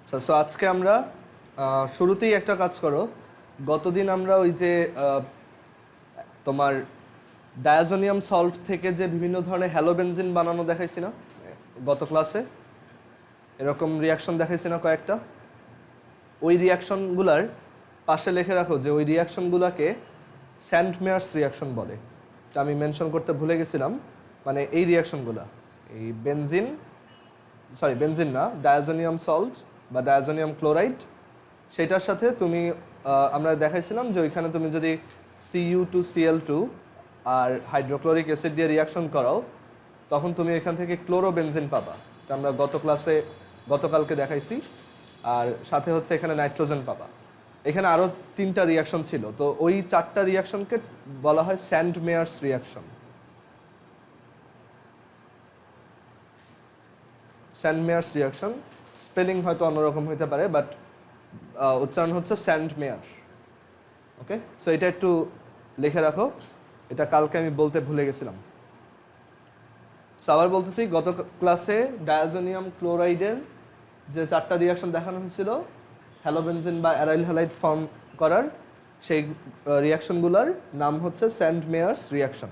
So আজকে আমরা শুরুতেই একটা কাজ করো। গতদিন আমরা ওই যে তোমার ডায়াজোনিয়াম সল্ট থেকে যে বিভিন্ন ধরনের হ্যালোবেনজিন বানানো দেখাইছি না গত ক্লাসে, এরকম রিয়াকশন দেখাইছি না কয়েকটা। ওই রিয়াকশনগুলার পাশে লিখে রাখো যে ওই রিয়াকশনগুলোকে স্যান্ড মেয়ার্স রিয়াকশন বলে। তা আমি মেনশন করতে ভুলে গেছিলাম। মানে এই রিয়াকশনগুলো, এই বেনজিন না, ডায়াজোনিয়াম সল্ট বা ডায়াজোনিয়াম ক্লোরাইড, সেটার সাথে তুমি আমরা দেখাইছিলাম যে ওইখানে তুমি যদি Cu2Cl2 আর হাইড্রোক্লোরিক অ্যাসিড দিয়ে রিয়াকশন করাও তখন তুমি এখান থেকে ক্লোরোবেনজিন পাবা। এটা আমরা গতকালকে দেখাইছি। আর সাথে হচ্ছে এখানে নাইট্রোজেন পাবা। এখানে আরও 3টা রিয়াকশন ছিল, তো ওই 4টা রিয়াকশনকে বলা হয় Sandmeyer reaction. Sandmeyer reaction spelling হয়তো অন্যরকম হইতে পারে, বাট উচ্চারণ হচ্ছে স্যান্ড মেয়ার। ওকে, সো এটা একটু লিখে রাখো, এটা কালকে আমি বলতে ভুলে গেছিলাম। আবার বলতেছি, গত ক্লাসে ডায়াজোনিয়াম ক্লোরাইডের যে 4টা রিয়াকশন দেখানো হয়েছিল হ্যালোবেনজিন বা অ্যারাইল হ্যালাইড ফর্ম করার, সেই রিয়াকশনগুলোর নাম হচ্ছে স্যান্ড মেয়ার্স রিয়াকশন।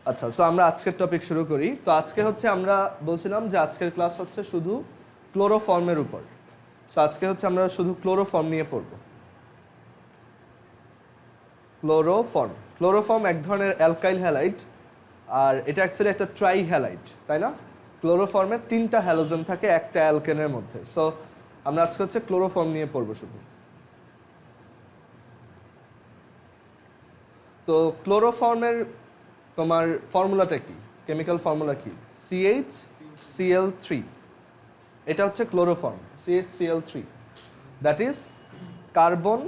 আচ্ছা, সো আমরা আজকের টপিক শুরু করি। তো আজকে হচ্ছে আমরা বলছিলাম যে আজকের ক্লাস হচ্ছে শুধু ক্লোরোফর্মের উপর। সো আজকে হচ্ছে আমরা শুধু ক্লোরোফর্ম নিয়ে পড়ব। ক্লোরোফর্ম এক ধরনের অ্যালকাইল হ্যালাইড, আর এটা অ্যাকচুয়ালি একটা ট্রাই হ্যালাইড, তাই না? ক্লোরোফর্মে 3টা হ্যালোজেন থাকে একটা অ্যালকেনের মধ্যে। সো আমরা আজকে হচ্ছে ক্লোরোফর্ম নিয়ে পড়ব শুধু। তো ক্লোরোফর্মের তোমার ফর্মুলাটা কি, কেমিক্যাল ফর্মুলা কি? CHCl3। এটা হচ্ছে chloroform, CHCl3। That is carbon,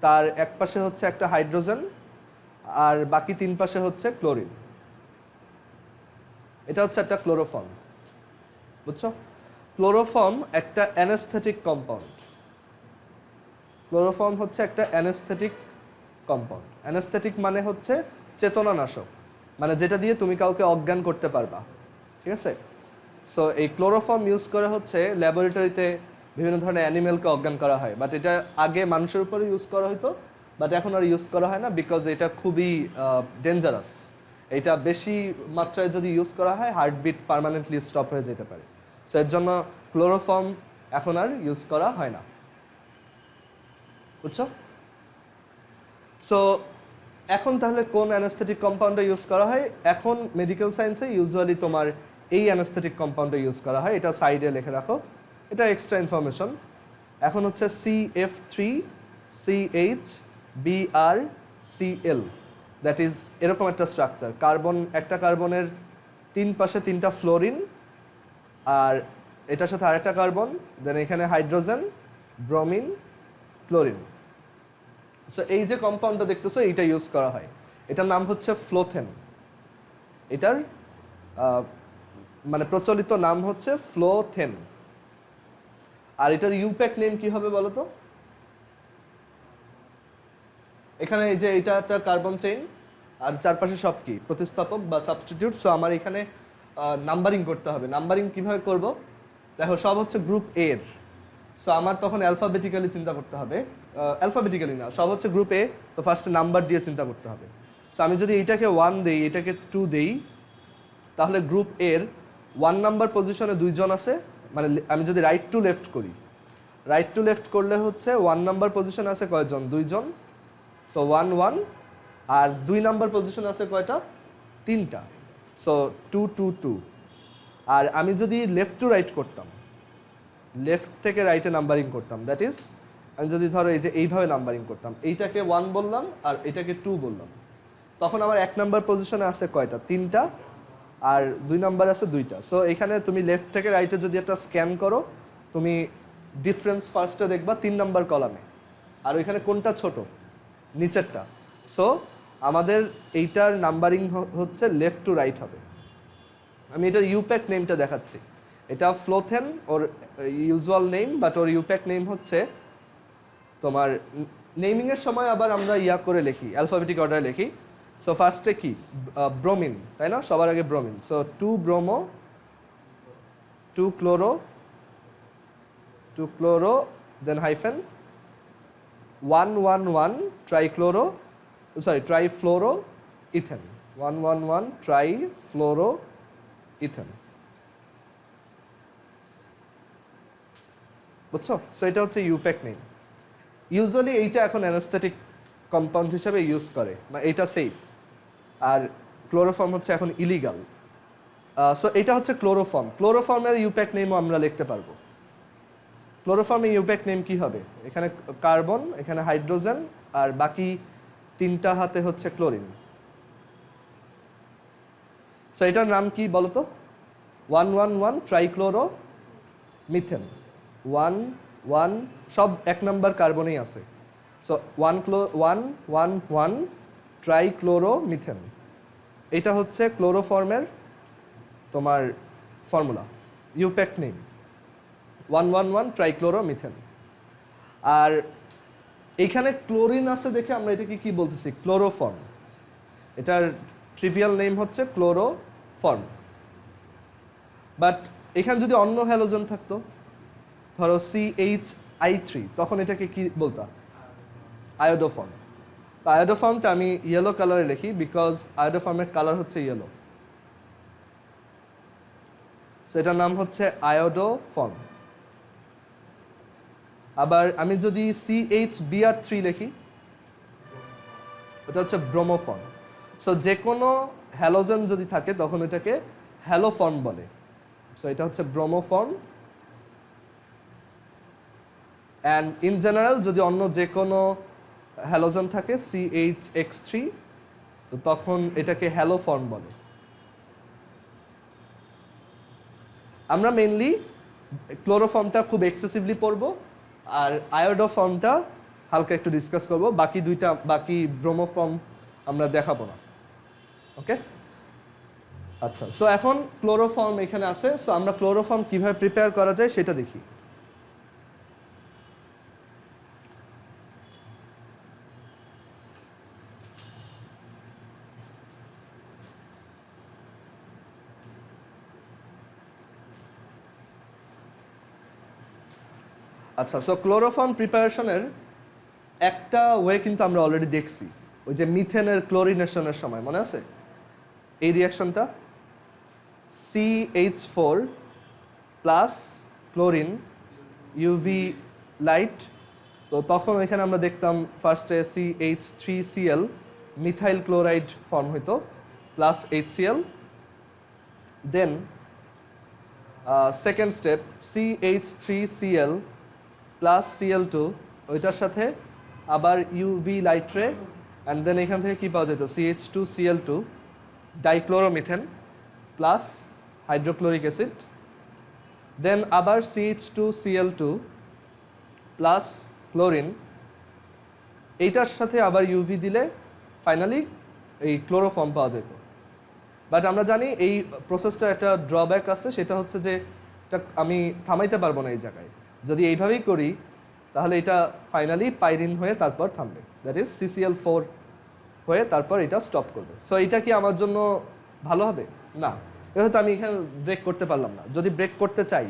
তার এক পাশে হচ্ছে একটা হাইড্রোজেন আর বাকি 3 পাশে হচ্ছে ক্লোরিন। এটা হচ্ছে একটা ক্লোরোফর্ম, বুঝছো? ক্লোরোফর্ম একটা অ্যানেস্থেটিক কম্পাউন্ড। ক্লোরোফর্ম হচ্ছে একটা অ্যানেস্থেটিক কম্পাউন্ড। অ্যানেস্থেটিক মানে হচ্ছে চেতনানাশক, মানে যেটা দিয়ে তুমি কাউকে অজ্ঞান করতে পারবা, ঠিক আছে? সো এই ক্লোরোফর্ম ইউজ করা হচ্ছে ল্যাবরেটরিতে, বিভিন্ন ধরনের অ্যানিমেলকে অজ্ঞান করা হয়। বাট এটা আগে মানুষের উপরে ইউজ করা হতো, বাট এখন আর ইউজ করা হয় না, বিকজ এটা খুবই ডেঞ্জারাস। এটা বেশি মাত্রায় যদি ইউজ করা হয় হার্টবিট পার্মানেন্টলি স্টপ হয়ে যেতে পারে। সো এর জন্য ক্লোরোফর্ম এখন আর ইউজ করা হয় না, বুঝছো? সো এখন তাহলে কোন অ্যানেস্থেটিক কম্পাউন্ডে ইউজ করা হয়? এখন মেডিকেল সায়েন্সে ইউজুয়ালি তোমার এই অ্যানেস্থেটিক কম্পাউন্ডে ইউজ করা হয়। এটা সাইডে লিখে রাখো, এটা এক্সট্রা ইনফরমেশন। এখন হচ্ছে CF3CHBrCl, দ্যাট ইজ এরকম একটা স্ট্রাকচার। একটা কার্বনের 3 পাশে 3টা ফ্লোরিন, আর এটার সাথে আরেকটা কার্বন, দেন এখানে হাইড্রোজেন, ব্রোমিন, ক্লোরিন। সো এই যে কম্পাউন্ডটা দেখতেছো এইটা ইউজ করা হয়, এটার নাম হচ্ছে ফ্লোথেন। এটার মানে প্রচলিত নাম হচ্ছে ফ্লোথেন। আর এটার ইউপ্যাক নেম কি হবে বলো তো? এখানে এই যে এটা একটা কার্বন চেইন, আর চারপাশে সব কি প্রতিস্থাপক বা সাবস্টিটিউট। সো আমার এখানে নাম্বারিং করতে হবে। নাম্বারিং কিভাবে করব? দেখো, সব হচ্ছে গ্রুপ এর। সো আমার তখন অ্যালফাবেটিক্যালি চিন্তা করতে হবে। অ্যালফাবেটিক্যালি না, সব হচ্ছে গ্রুপ এ, তো ফার্স্টে নাম্বার দিয়ে চিন্তা করতে হবে। সো আমি যদি এইটাকে 1 দেই, এটাকে 2 দেই, তাহলে গ্রুপ এর 1 নাম্বার পজিশনে 2 জন আছে। মানে আমি যদি রাইট টু লেফট করি, রাইট টু লেফট করলে হচ্ছে 1 নাম্বার পজিশনে আছে কয়জন? 2 জন। সো 1 1। আর 2 নাম্বার পজিশনে আছে কয়টা? 3টা। সো 2 2 2। আর আমি যদি লেফট টু রাইট করতাম, লেফট থেকে রাইটে নাম্বারিং করতাম, দ্যাট ইজ আমি যদি ধরো এই যে এইভাবে নাম্বারিং করতাম, এইটাকে 1 বললাম আর এটাকে 2 বললাম, তখন আমার 1 নাম্বার পজিশনে আছে কয়টা? 3টা। আর 2 নাম্বার আছে 2টা। সো এখানে তুমি লেফট থেকে রাইটে যদি একটা স্ক্যান করো, তুমি ডিফারেন্স ফার্স্টে দেখবা 3 নাম্বার কলামে। আর ওইখানে কোনটা ছোট? নিচেরটা। সো আমাদের এইটার নাম্বারিং হচ্ছে লেফট টু রাইট হবে। আমি এটার ইউপ্যাক নেমটা দেখাচ্ছি। এটা ফ্লোথেন, ওর ইউজুয়াল নেম, বাট ওর ইউপ্যাক নেম হচ্ছে তোমার নেমিংয়ের সময় আবার আমরা করে লিখি, অ্যালফাবেটিক অর্ডারে লিখি। সো ফার্স্টে কি? ব্রোমিন, তাই না? সবার আগে bromine. So 2 bromo, 2 chloro, 2 chloro then hyphen 111 trifluoroethane 111 trifluoroethane বুঝছো? সো এটা হচ্ছে ইউপ্যাক নেম। ইউজুয়ালি এইটা এখন অ্যানাস্থেটিক কম্পাউন্ড হিসেবে ইউজ করে, মানে এটা সেফ। আর ক্লোরোফর্ম হচ্ছে এখন ইলিগাল। সো এটা হচ্ছে ক্লোরোফর্ম। ক্লোরোফর্মের ইউপ্যাক নেমও আমরা লিখতে পারবো। ক্লোরোফর্মের ইউপ্যাক নেম কি হবে? এখানে কার্বন, এখানে হাইড্রোজেন, আর বাকি তিনটা হাতে হচ্ছে ক্লোরিন। সো এটার নাম কি বলো তো? 111 ট্রাইক্লোরো মিথেন। 1 সব 1 নাম্বার কার্বনেই আছে। সো 111 ট্রাইক্লোরো মিথেন, এটা হচ্ছে ক্লোরোফর্মের তোমার formula, IUPAC name 111 trichloromethane. আর এইখানে ক্লোরিন আছে দেখে আমরা এটাকে কি বলতেছি? ক্লোরোফর্ম। এটার ট্রিভিয়াল নেম হচ্ছে ক্লোরোফর্ম। বাট এখানে যদি অন্য হ্যালোজেন থাকতো, ধরো CHI3, তখন এটাকে কি বলতাম? আয়োডোফর্ম। তো আয়োডোফর্মটা আমি ইয়েলো কালারে লিখি বিকজ আয়োডোফর্মের কালার হচ্ছে ইয়েলো। সো এটার নাম হচ্ছে আয়োডোফর্ম। আবার আমি যদি CHBr3 লিখি, এটা হচ্ছে ব্রোমোফর্ম। সো যে কোনো হ্যালোজেন যদি থাকে তখন এটাকে হ্যালোফর্ম বলে। সো এটা হচ্ছে ব্রোমোফর্ম। অ্যান্ড ইন জেনারেল যদি অন্য যে কোনো হ্যালোজেন থাকে CHX3, তো তখন এটাকে হ্যালোফর্ম বলে। আমরা মেইনলি ক্লোরোফর্মটা খুব এক্সেসিভলি পড়বো, আর আয়োডোফর্মটা হালকা একটু ডিসকাস করব। বাকি ব্রোমোফর্ম আমরা দেখাবো না। ওকে, আচ্ছা। সো এখন ক্লোরোফর্ম এখানে আছে। সো আমরা ক্লোরোফর্ম কিভাবে প্রিপেয়ার করা যায় সেটা দেখি। আচ্ছা, সো ক্লোরোফর্ম প্রিপারেশনের একটা ওয়ে কিন্তু আমরা অলরেডি দেখছি, ওই যে মিথেনের ক্লোরিনেশনের সময়, মনে আছে এই রিয়াকশনটা? CH4 plus chlorine UV light. তো তখন এখানে আমরা দেখতাম ফার্স্টে CH3Cl মিথাইল ক্লোরাইড ফর্ম হইতো plus HCl। Then second step CH3Cl plus Cl2, ওইটার সাথে আবার UV light ray, and then এখান থেকে কী পাওয়া যেত? CH2Cl2 dichloromethane plus hydrochloric acid. Then আবার CH2Cl2 প্লাস ক্লোরিন, এইটার সাথে আবার ইউভি দিলে ফাইনালি এই ক্লোরোফর্ম পাওয়া যেত। বাট আমরা জানি এই প্রসেসটা একটা ড্রব্যাক আছে, সেটা হচ্ছে যে এটা আমি থামাইতে পারবো না এই জায়গায়। যদি এইভাবেই করি তাহলে এটা ফাইনালি পাইরিন হয়ে তারপর থামবে, দ্যাট ইজ CCl4 হয়ে তারপর এটা স্টপ করবে। সো এটা কি আমার জন্য ভালো হবে? না, এটা হয়তো আমি এখানে ব্রেক করতে পারলাম না। যদি ব্রেক করতে চাই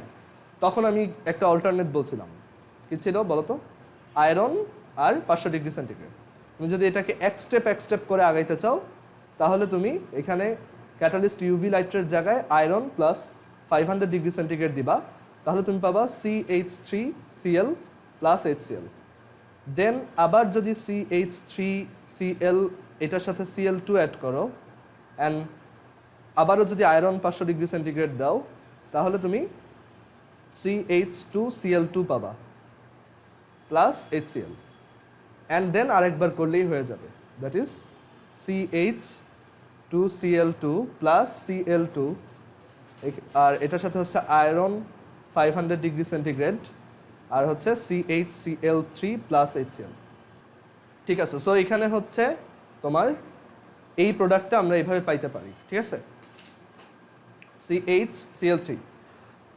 তখন আমি একটা অল্টারনেট বলছিলাম, কি ছিল বলো তো? আয়রন আর 500 ডিগ্রি সেন্টিগ্রেড। তুমি যদি এটাকে এক স্টেপ করে আগাইতে চাও তাহলে তুমি এখানে ক্যাটালিস্ট ইউভি লাইটের জায়গায় আয়রন প্লাস 500 ডিগ্রি সেন্টিগ্রেড দিবা, তাহলে তুমি পাবা CH3Cl প্লাস HCl। দেন আবার যদি CH3Cl এটার সাথে Cl2 অ্যাড করো, অ্যান্ড আবারও যদি আয়রন 500 ডিগ্রি সেন্টিগ্রেড দাও, তাহলে তুমি CH2Cl2 পাবা প্লাস HCl, অ্যান্ড দেন আরেকবার করলেই হয়ে যাবে, that is CH2Cl2 plus Cl2, আর এটার সাথে হচ্ছে আয়রন 500 ডিগ্রি সেন্টিগ্রেড, আর হচ্ছে CHCl3 প্লাস HCl। ঠিক আছে, সো এখানে হচ্ছে তোমার এই প্রোডাক্টটা আমরা এইভাবে পাইতে পারি। ঠিক আছে, CHCl3।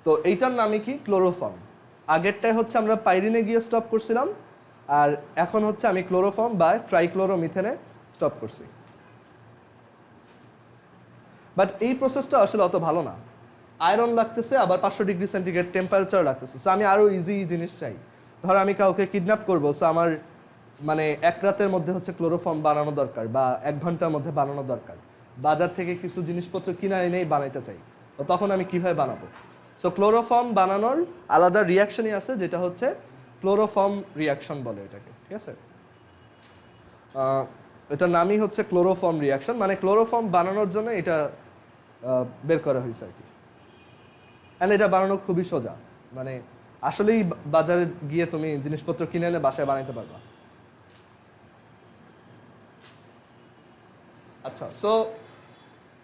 তো এইটার নামে কি? ক্লোরোফর্ম। আগেরটাই হচ্ছে আমরা পাইরিনে গিয়ে স্টপ করছিলাম, আর এখন হচ্ছে আমি ক্লোরোফর্ম বা ট্রাইক্লোরোমিথেনে স্টপ করছি। বাট এই প্রসেসটা আসলে অত ভালো না। আয়রন লাগতেছে, আবার 500 ডিগ্রি সেন্টিগ্রেড টেম্পারেচার লাগতেছে। সো আমি আরও ইজি জিনিস চাই। ধরো আমি কাউকে কিডন্যাপ করবো, সো আমার মানে 1 রাতের মধ্যে হচ্ছে ক্লোরোফর্ম বানানো দরকার, বা 1 ঘন্টার মধ্যে বানানো দরকার। বাজার থেকে কিছু জিনিসপত্র কিনা এনেই বানাইতে চাই, তো তখন আমি কিভাবে বানাবো? সো ক্লোরোফর্ম বানানোর আলাদা রিয়াকশনই আছে, যেটা হচ্ছে ক্লোরোফর্ম রিয়াকশন বলে এটাকে, ঠিক আছে? এটার নামই হচ্ছে ক্লোরোফর্ম রিয়াকশন, মানে ক্লোরোফর্ম বানানোর জন্য এটা বের করা হয়েছে আর কি। অ্যান্ড এটা বানানো খুবই সোজা, মানে আসলেই বাজারে গিয়ে তুমি জিনিসপত্র কিনে এনে বাসায় বানাইতে পারবা। আচ্ছা, সো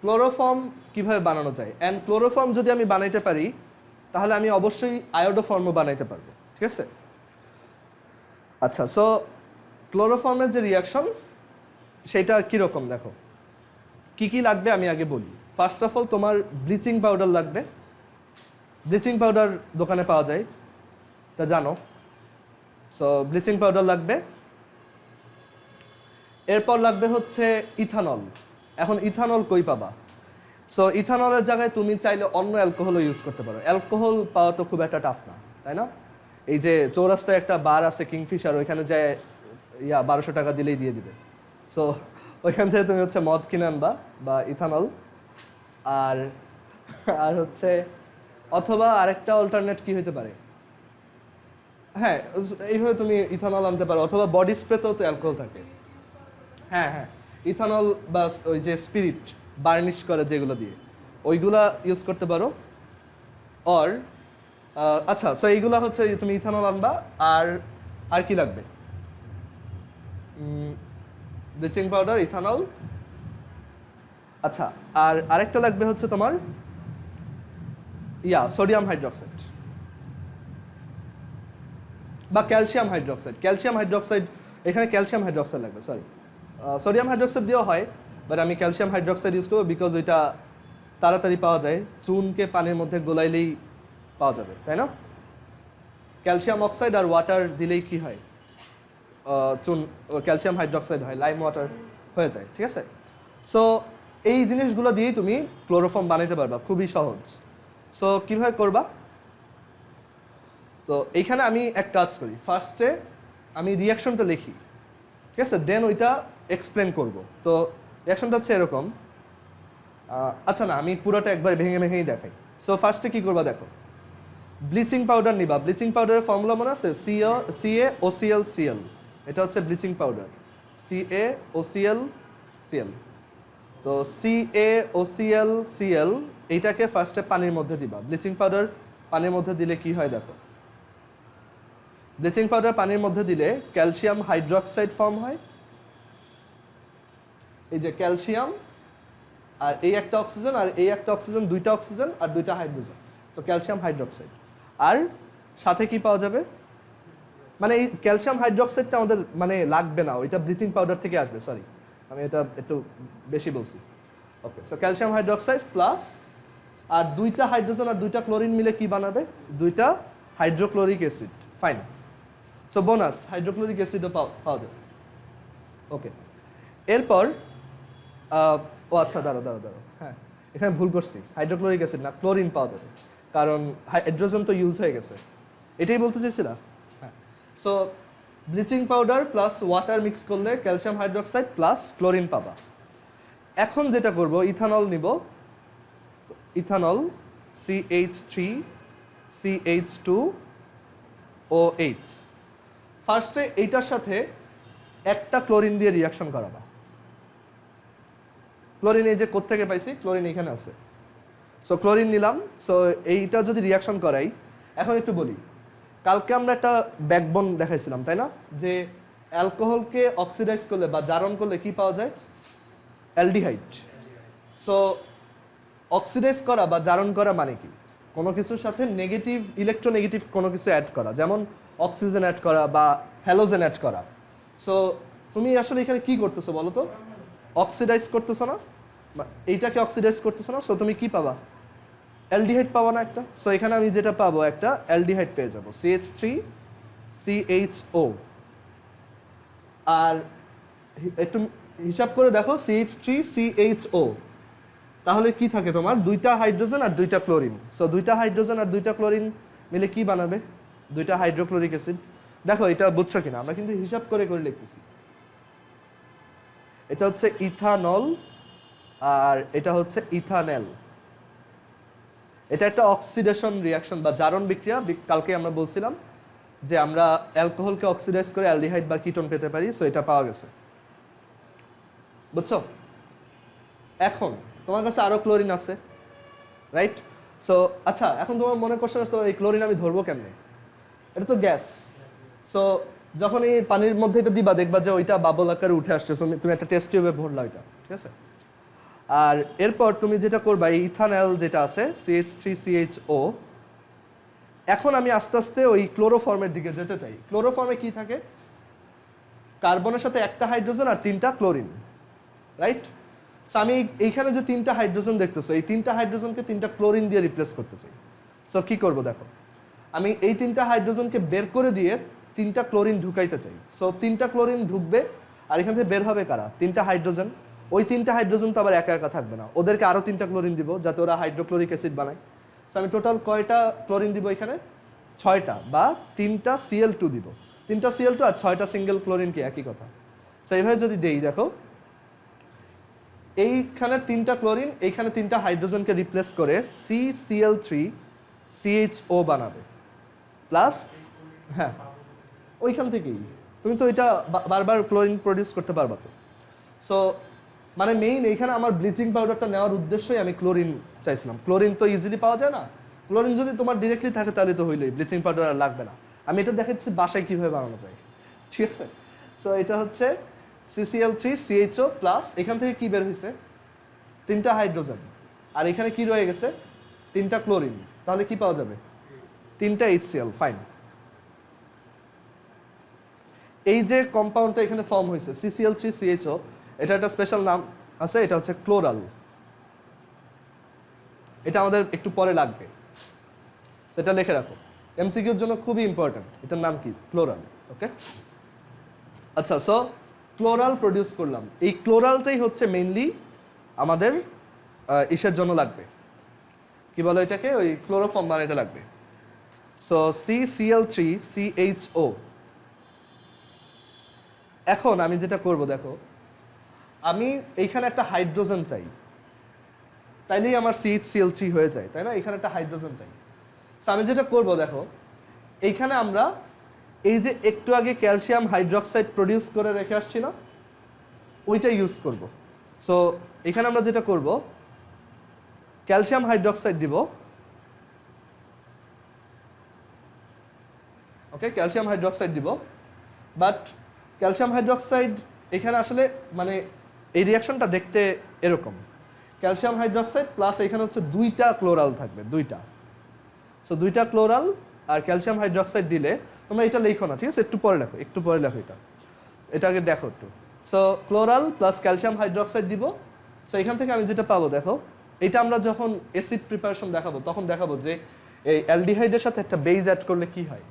ক্লোরোফর্ম কিভাবে বানানো যায়? অ্যান্ড ক্লোরোফর্ম যদি আমি বানাইতে পারি, তাহলে আমি অবশ্যই আয়োডোফর্মও বানাইতে পারবো, ঠিক আছে? আচ্ছা, সো ক্লোরোফর্মের যে রিয়াকশন সেটা কীরকম দেখো। কি কি লাগবে আমি আগে বলি। ফার্স্ট অফ অল তোমার ব্লিচিং পাউডার লাগবে। ব্লিচিং পাউডার দোকানে পাওয়া যায়, তা জানো। সো ব্লিচিং পাউডার লাগবে। এরপর লাগবে হচ্ছে ইথানল। এখন ইথানল কই পাবা? সো ইথানলের জায়গায় তুমি চাইলে অন্য অ্যালকোহলও ইউজ করতে পারো। অ্যালকোহল পাওয়া তো খুব একটা টাফ না, তাই না? এই যে চৌরাস্তায় একটা বার আছে কিংফিশার, ওইখানে যে 1200 টাকা দিলেই দিয়ে দিবে। সো ওইখান থেকে তুমি হচ্ছে মদ কিনে আনবা, বা ইথানল। আর আর হচ্ছে অথবা আরেকটা অল্টারনেট কি হতে পারে, হ্যাঁ এইভাবে তুমি ইথানল আনতে পারো, অথবা বডি স্প্রেতেও তো অ্যালকোহল থাকে। হ্যাঁ হ্যাঁ, ইথানল বা ওই যে স্পিরিট বার্নিশ করে যেগুলো দিয়ে, ওইগুলা ইউজ করতে পারো। অর আচ্ছা, সো এইগুলা হচ্ছে তুমি ইথানল আনবা। আর কি লাগবে? Bleaching powder, ethanol. আচ্ছা, আর আরেকটা লাগবে হচ্ছে তোমার সোডিয়াম হাইড্রোক্সাইড বা ক্যালসিয়াম হাইড্রোক্সাইড। ক্যালসিয়াম হাইড্রোক্সাইড, এখানে ক্যালসিয়াম হাইড্রোক্সাইড লাগবে, সরি। সোডিয়াম হাইড্রোক্সাইড দিয়েও হয়, বাট আমি ক্যালসিয়াম হাইড্রোক্সাইড ইউজ করবো, বিকজ ওইটা তাড়াতাড়ি পাওয়া যায়। চুনকে পানির মধ্যে গোলাইলেই পাওয়া যাবে, তাই না? ক্যালসিয়াম অক্সাইড আর ওয়াটার দিলেই কি হয়? চুন, ক্যালসিয়াম হাইড্রোক্সাইড হয়, লাইম ওয়াটার হয়ে যায়, ঠিক আছে? সো এই জিনিসগুলো দিয়েই তুমি ক্লোরোফর্ম বানাইতে পারবা, খুবই সহজ। সো কীভাবে করবা? তো এইখানে আমি এক কাজ করি, ফার্স্টে আমি রিয়াকশনটা লিখি, ঠিক আছে? দেন ওইটা এক্সপ্লেন করব। তো রিয়াকশনটা হচ্ছে এরকম। আচ্ছা না, আমি পুরোটা একবার ভেঙে ভেঙেই দেখাই। সো ফার্স্টে কী করবা দেখো, ব্লিচিং পাউডার নিবা। ব্লিচিং পাউডারের ফর্মুলা মনে আছে? CaOClCl, এটা হচ্ছে ব্লিচিং পাউডার, CaOClCl। তো CaOClCl এইটাকে ফার্স্টে পানির মধ্যে দিবা। ব্লিচিং পাউডার পানির মধ্যে দিলে কি হয় দেখো, ব্লিচিং পাউডার পানির মধ্যে দিলে ক্যালসিয়াম হাইড্রোক্সাইড ফর্ম হয়। এই যে ক্যালসিয়াম, আর এই একটা অক্সিজেন, আর এই একটা অক্সিজেন, দুইটা অক্সিজেন আর দুইটা হাইড্রোজেন। So calcium hydroxide. আর সাথে কি পাওয়া যাবে, মানে এই ক্যালসিয়াম হাইড্রোক্সাইডটা আমাদের মানে লাগবে না, ওইটা ব্লিচিং পাউডার থেকে আসবে। সরি, আমি এটা একটু বেশি বলছি। Okay, so calcium hydroxide plus আর দুইটা হাইড্রোজেন আর দুইটা ক্লোরিন মিলে কি বানাবে? দুইটা hydrochloric acid. Fine. So bonus hydrochloric অ্যাসিডও পাওয়া যাবে। ওকে, এরপর ও আচ্ছা, দাঁড়ো, হ্যাঁ এখানে ভুল করছি, হাইড্রোক্লোরিক অ্যাসিড না, ক্লোরিন পাওয়া যাবে, কারণ হাইড্রোজেন তো ইউজ হয়ে গেছে। এটাই বলতে চেয়েছিলাম। হ্যাঁ, so bleaching powder plus water mix করলে ক্যালসিয়াম হাইড্রোক্সাইড প্লাস ক্লোরিন পাবা। এখন যেটা করব, ইথানল নিব। Ethanol CH3CH2OH। ফার্স্টে এইটার সাথে একটা ক্লোরিন দিয়ে রিয়াকশন করাবা। ক্লোরিন এই যে কোত্থেকে পাইছি, ক্লোরিন এখানে আছে। সো ক্লোরিন নিলাম। সো এইটা যদি রিয়াকশন করাই, এখন একটু বলি, কালকে আমরা একটা ব্যাকবোন দেখাইছিলাম, তাই না? যে অ্যালকোহলকে অক্সিডাইজ করলে বা জারণ করলে কি পাওয়া যায়? অ্যালডিহাইড। সো অক্সিডাইজ করা বা জারণ করা মানে কি? কোনো কিছুর সাথে নেগেটিভ, ইলেকট্রোনেগেটিভ কোনো কিছু অ্যাড করা, যেমন অক্সিজেন অ্যাড করা বা হ্যালোজেন অ্যাড করা। সো তুমি আসলে এখানে কি করতেছো বলো তো? অক্সিডাইজ করতেছো না, এইটাকে অক্সিডাইজ করতেছো না। সো তুমি কি পাবা? অ্যালডিহাইড পাবা না একটা। সো এখানে আমি যেটা পাবো, একটা অ্যালডিহাইড পেয়ে যাবো, CH3CHO। আর একটু হিসাব করে দেখো, CH3CHO, তাহলে কি থাকে তোমার দুইটা হাইড্রোজেন আর দুইটা ক্লোরিন। সো দুইটা হাইড্রোজেন আর দুইটা ক্লোরিন মিলে কি বানাবে? দুইটা হাইড্রোক্লোরিক অ্যাসিড। দেখো এটা বুঝছো কিনা, আমরা কিন্তু হিসাব করে করে লিখতেছি। এটা হচ্ছে ইথানল আর এটা হচ্ছে ইথানেল। এটা একটা অক্সিডেশন রিয়াকশন বা জারণ বিক্রিয়া। কালকে আমরা বলছিলাম যে আমরা অ্যালকোহলকে অক্সিডাইজ করে অ্যালডিহাইড বা কিটোন পেতে পারি। সো এটা পাওয়া গেছে, বুঝছো? এখন তোমার কাছে আরো ক্লোরিন আছে, রাইট? সো আচ্ছা, এখন তোমার মনে কোশ্চেন আসতে পারে এই ক্লোরিন আমি ধরবো কেমনে? এটা তো গ্যাস। সো যখন এই পানির মধ্যে এটা দিবা, দেখবা যে ওইটা বাবল আকারে উঠে আসছে। তুমি একটা টেস্ট টিউবে ভরলা ওইটা, ঠিক আছে? আর এরপর তুমি যেটা করবা, এই ইথানল যেটা আছে CH3CHO, এখন আমি আস্তে আস্তে ওই ক্লোরোফর্মের দিকে যেতে চাই। ক্লোরোফর্মে কি থাকে? কার্বনের সাথে একটা হাইড্রোজেন আর তিনটা ক্লোরিন, রাইট? সো আমি এইখানে যে তিনটা হাইড্রোজেন দেখতেছো, এই তিনটা হাইড্রোজেনকে তিনটা ক্লোরিন দিয়ে রিপ্লেস করতে চাই। সো কি করব দেখো, আমি এই তিনটা হাইড্রোজেনকে বের করে দিয়ে তিনটা ক্লোরিন ঢুকাইতে চাই। সো তিনটা ক্লোরিন ঢুকবে আর এখান থেকে বের হবে কারা? তিনটা হাইড্রোজেন। ওই তিনটা হাইড্রোজেন তো আবার একা একা থাকবে না, ওদেরকে আরো তিনটা ক্লোরিন দিব যাতে ওরা হাইড্রোক্লোরিক অ্যাসিড বানায়। সো আমি টোটাল কয়টা ক্লোরিন দিব এখানে? 6টা, বা 3টা Cl2 দিব। 3টা Cl2 আর 6টা সিঙ্গেল ক্লোরিন কি একই কথা? সো এইভাবে যদি দেই, দেখো এইখানে 3টা ক্লোরিন এইখানে 3টা হাইড্রোজেনকে রিপ্লেস করে CCl3CHO বানাবে প্লাস, হ্যাঁ ওইখান থেকেই তুমি তো এটা বারবার ক্লোরিন প্রডিউস করতে পারবা তো। সো মানে মেইন এইখানে আমার ব্লিচিং পাউডারটা নেওয়ার উদ্দেশ্যই আমি ক্লোরিন চাইছিলাম। ক্লোরিন তো ইজিলি পাওয়া যায় না, ক্লোরিন যদি তোমার ডিরেক্টলি থাকে তাহলে তো হইলেই, ব্লিচিং পাউডার আর লাগবে না। আমি এটা দেখাচ্ছি বাসায় কীভাবে বানানো যায়, ঠিক আছে? সো এটা হচ্ছে CCl3CHO প্লাস এখান থেকে কি বের হয়েছে? 3টা হাইড্রোজেন, আর এখানে কি রয়ে গেছে? 3টা ক্লোরিন। তাহলে কি পাওয়া যাবে? 3টা HCl। ফাইন। এই যে কম্পাউন্ডটা এখানে ফর্ম হয়েছে CCl3CHO, এটা একটা স্পেশাল নাম আছে, এটা হচ্ছে ক্লোরাল। এটা আমাদের একটু পরে লাগবে, সেটা লিখে রাখো, এমসিকিউর জন্য খুবই ইম্পর্টেন্ট। এটার নাম কি? ক্লোরাল। ওকে, আচ্ছা। সো ক্লোরাল প্রডিউস করলাম। এই ক্লোরালটাই হচ্ছে মেইনলি আমাদের ইসের জন্য লাগবে, কি বলো এটাকে? ওই ক্লোরোফর্ম বানাইতে লাগবে। So CCl3CHO। এখন আমি যেটা করব, দেখো আমি এইখানে একটা হাইড্রোজেন চাই, তাইলেই আমার CHCl3 হয়ে যায়, তাই না? এখানে একটা হাইড্রোজেন চাই। সো আমি যেটা করব, দেখো এইখানে আমরা এই যে একটু আগে ক্যালসিয়াম হাইড্রোক্সাইড প্রডিউস করে রেখে আসছি না, ওইটা ইউজ করব। সো এখানে আমরা যেটা করব, ক্যালসিয়াম হাইড্রোক্সাইড দিব। ওকে, ক্যালসিয়াম হাইড্রোক্সাইড দিব, বাট ক্যালসিয়াম হাইড্রোক্সাইড এখানে আসলে মানে এই রিয়াকশনটা দেখতে এরকম, ক্যালসিয়াম হাইড্রোক্সাইড প্লাস এখানে হচ্ছে 2টা ক্লোরাল থাকবে, 2টা। সো 2টা ক্লোরাল আর ক্যালসিয়াম হাইড্রোক্সাইড দিলে, তোমরা এটা লিখো না, ঠিক আছে? একটু পরে লেখো, একটু পরে লেখো এটা আগে দেখো একটু। সো ক্লোরাল প্লাস ক্যালসিয়াম হাইড্রোক্সাইড দিব। সো এখান থেকে আমি যেটা পাবো, দেখো এটা আমরা যখন অ্যাসিড প্রিপারেশন দেখাবো তখন দেখাবো যে এই অ্যালডিহাইডের সাথে একটা বেজ অ্যাড করলে কি হয়।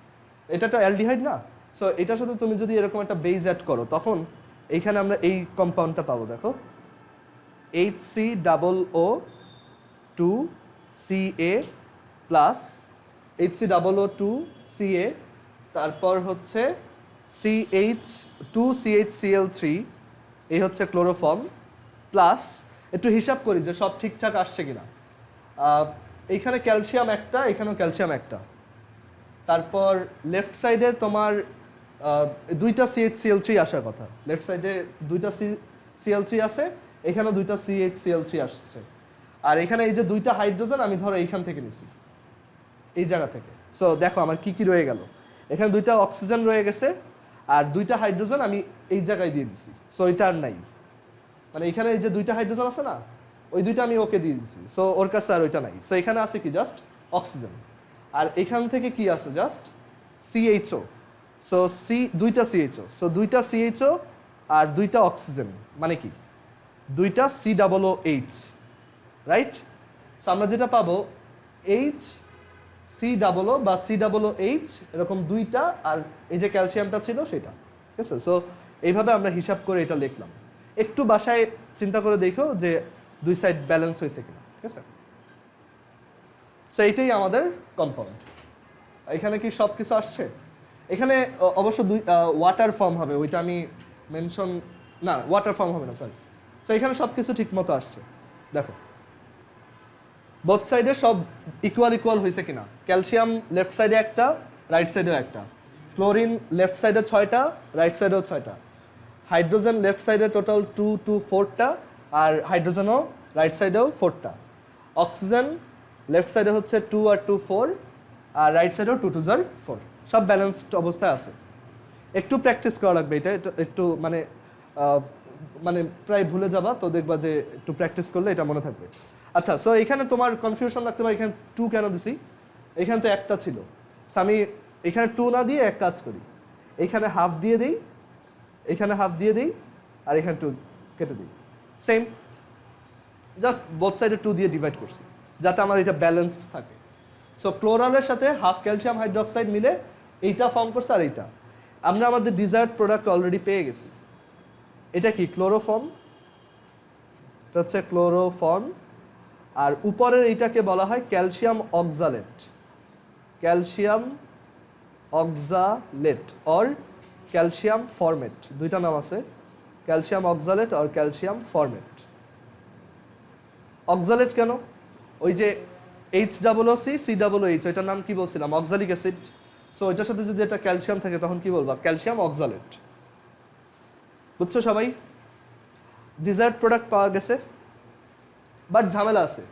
এটা তো অ্যালডিহাইড না? সো এটার সাথে তুমি যদি এরকম একটা বেজ অ্যাড করো, তখন এইখানে আমরা এই কম্পাউন্ডটা পাবো, দেখো HCOO2CA প্লাস HCOO2CA, তারপর হচ্ছে CH2CHCl3, এই হচ্ছে ক্লোরোফর্ম, প্লাস একটু হিসাব করি যে সব ঠিকঠাক আসছে কিনা। এইখানে ক্যালসিয়াম একটা, এখানেও ক্যালসিয়াম একটা, তারপর লেফট সাইডে তোমার 2টা CHCl3 আসার কথা, লেফট সাইডে 2টা CL3 আছে, এখানেও 2টা CHCl3 আসছে, আর এখানে এই যে 2টা হাইড্রোজেন আমি ধরো এইখান থেকে নিছি, এই জায়গা থেকে। সো দেখো আমার কি কি রয়ে গেল, এখানে 2টা অক্সিজেন রয়ে গেছে আর 2টা হাইড্রোজেন আমি এই জায়গায় দিয়ে দিছি। সো এটা আর নাই, মানে এখানে এই যে 2টা হাইড্রোজেন আছে না, ওই 2টা আমি ওকে দিয়ে দিছি। সো ওর কাছে আর ওইটা নাই। সো এখানে আছে কি? Just oxygen. আর এখান থেকে কি আছে? Just CHO। সো 2টা CHO, সো 2টা CHO আর 2টা অক্সিজেন, মানে কি 2টা COOH, রাইট? সো আমরা যেটা পাবো HCOO বা COOH, এরকম 2টা, আর এই যে ক্যালসিয়ামটা ছিল সেটা, ঠিক আছে? সো এইভাবে আমরা হিসাব করে এটা লিখলাম। একটু বাসায় চিন্তা করে দেখো যে দুই সাইড ব্যালেন্স হয়েছে কিনা, ঠিক আছে? সো এইটাই আমাদের কম্পাউন্ড। এখানে কি সব কিছু আসছে? এখানে অবশ্য দুই ওয়াটার ফর্ম হবে, ওইটা আমি মেনশন, না ওয়াটার ফর্ম হবে না, সরি। সো এখানে সব কিছু ঠিক মতো আসছে। দেখো বোথ সাইডে সব ইকুয়াল ইকুয়াল হয়েছে কিনা। ক্যালসিয়াম লেফট সাইডে একটা, রাইট সাইডেও একটা। ক্লোরিন লেফট সাইডে 6টা, রাইট সাইডেও 6টা। হাইড্রোজেন লেফট সাইডে টোটাল 2 2 4টা, আর হাইড্রোজেনও রাইট সাইডেও 4টা। অক্সিজেন লেফট সাইডে হচ্ছে 2 আর 2 4, আর রাইট সাইডেও 2 2 জার 4। সব ব্যালেন্সড অবস্থায় আছে। একটু প্র্যাকটিস করা লাগবে এটা, একটু মানে মানে প্রায় ভুলে যাবা, তো দেখবা যে একটু প্র্যাকটিস করলে এটা মনে থাকবে। আচ্ছা, সো এখানে তোমার কনফিউশন লাগতে পারে এখানে 2 কেন দিছি, এখানে তো একটা ছিল। সো আমি এখানে 2 না দিয়ে এক কাজ করি, এখানে হাফ দিয়ে দিই, এখানে হাফ দিয়ে দিই, আর এখানে 2 কেটে দিই। সেম, জাস্ট বোথ সাইডে 2 দিয়ে ডিভাইড করছি যাতে আমার এটা ব্যালেন্সড থাকে। সো ক্লোরালের সাথে হাফ ক্যালসিয়াম হাইড্রোক্সাইড মিলে এইটা ফর্ম করছে, আর এইটা আমরা আমাদের ডিজায়ার্ড প্রোডাক্ট অলরেডি পেয়ে গেছি। এটা কি ক্লোরোফর্ম, এটা হচ্ছে ক্লোরোফর্ম। আর উপরের এইটাকে বলা হয় calcium oxalate, calcium oxalate or calcium format, দুইটা নাম আছে, ক্যালসিয়াম অক্সালেট আর ক্যালসিয়াম ফরমেট। অক্সালেট কেন? ওই যে HCC COOH, ওইটার নাম কি বলছিলাম? Oxalic acid. সো ওইটার সাথে যদি একটা ক্যালসিয়াম থাকে তখন কি বলবা? Calcium oxalate. বুঝছো সবাই? ডিজায়ার্ড প্রোডাক্ট পাওয়া গেছে, বাট ঝামেলা আছে।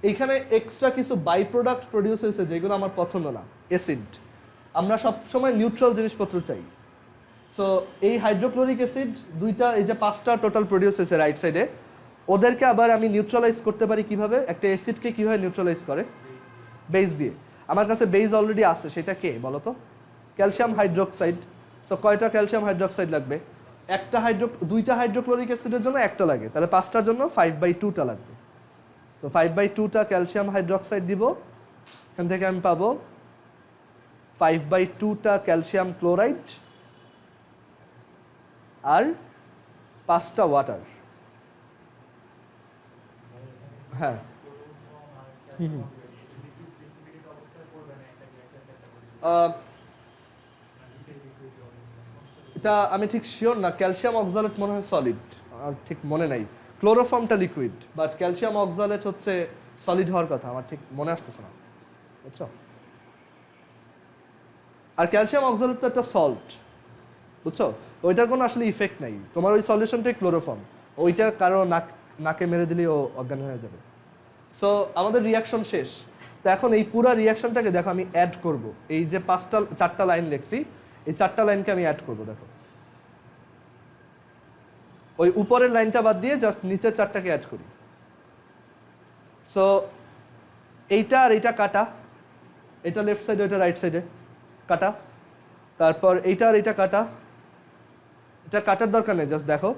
এইখানে এক্সট্রা কিছু বাই প্রোডাক্ট প্রডিউস হয়েছে যেগুলো আমার পছন্দ না, অ্যাসিড। আমরা সবসময় নিউট্রাল জিনিসপত্র চাই। সো এই হাইড্রোক্লোরিক অ্যাসিড দুইটা, এই যে 5টা টোটাল প্রডিউস হয়েছে রাইট সাইডে, ওদেরকে আবার আমি নিউট্রালাইজ করতে পারি কিভাবে? একটা অ্যাসিডকে কিভাবে নিউট্রালাইজ করে? বেস দিয়ে। আমার কাছে বেস অলরেডি আছে, সেটা কে বলো তো? Calcium hydroxide. সো কয়টা ক্যালসিয়াম হাইড্রোক্সাইড লাগবে? দুইটা হাইড্রোক্লোরিক অ্যাসিডের জন্য একটা লাগে, তাহলে 5টার জন্য 5/2টা লাগবে। সো 5/2টা ক্যালসিয়াম হাইড্রোক্সাইড দিব, এখান থেকে আমি পাবো 5/2টা ক্যালসিয়াম ক্লোরাইড আর 5টা ওয়াটার। হ্যাঁ, এটা আমি ঠিক শিওর না। ক্যালসিয়াম অক্সালেট মনে হয় সলিড, আর ঠিক মনে নাই। ক্লোরোফর্মটা লিকুইড, বাট ক্যালসিয়াম অক্সালেট হচ্ছে সলিড হওয়ার কথা, আমার ঠিক মনে আসতেছে না, বুঝছো? আর ক্যালসিয়াম অক্সালেট তো একটা সল্ট, বুঝছো? ওইটার কোনো আসলে ইফেক্ট নাই। তোমার ওই সলিউশনটাই ক্লোরোফর্ম, ওইটা কারো নাকে মেরে দিলেই ও অজ্ঞান হয়ে যাবে। সো আমাদের রিয়াকশন শেষ। তো এখন এই পুরো রিয়াকশনটাকে দেখো আমি অ্যাড করব। এই যে 4টা লাইন লিখছি, এই 4টা লাইনকে আমি অ্যাড করব। দেখো ওই উপরের লাইনটা বাদ দিয়ে জাস্ট নিচের 4টাকে অ্যাড করি। সো এইটা আর এইটা কাটা, এটা লেফট সাইডে, এটা রাইট সাইডে কাটা। তারপর এইটা আর এইটা কাটা, এটা কাটার দরকার নেই, জাস্ট দেখো।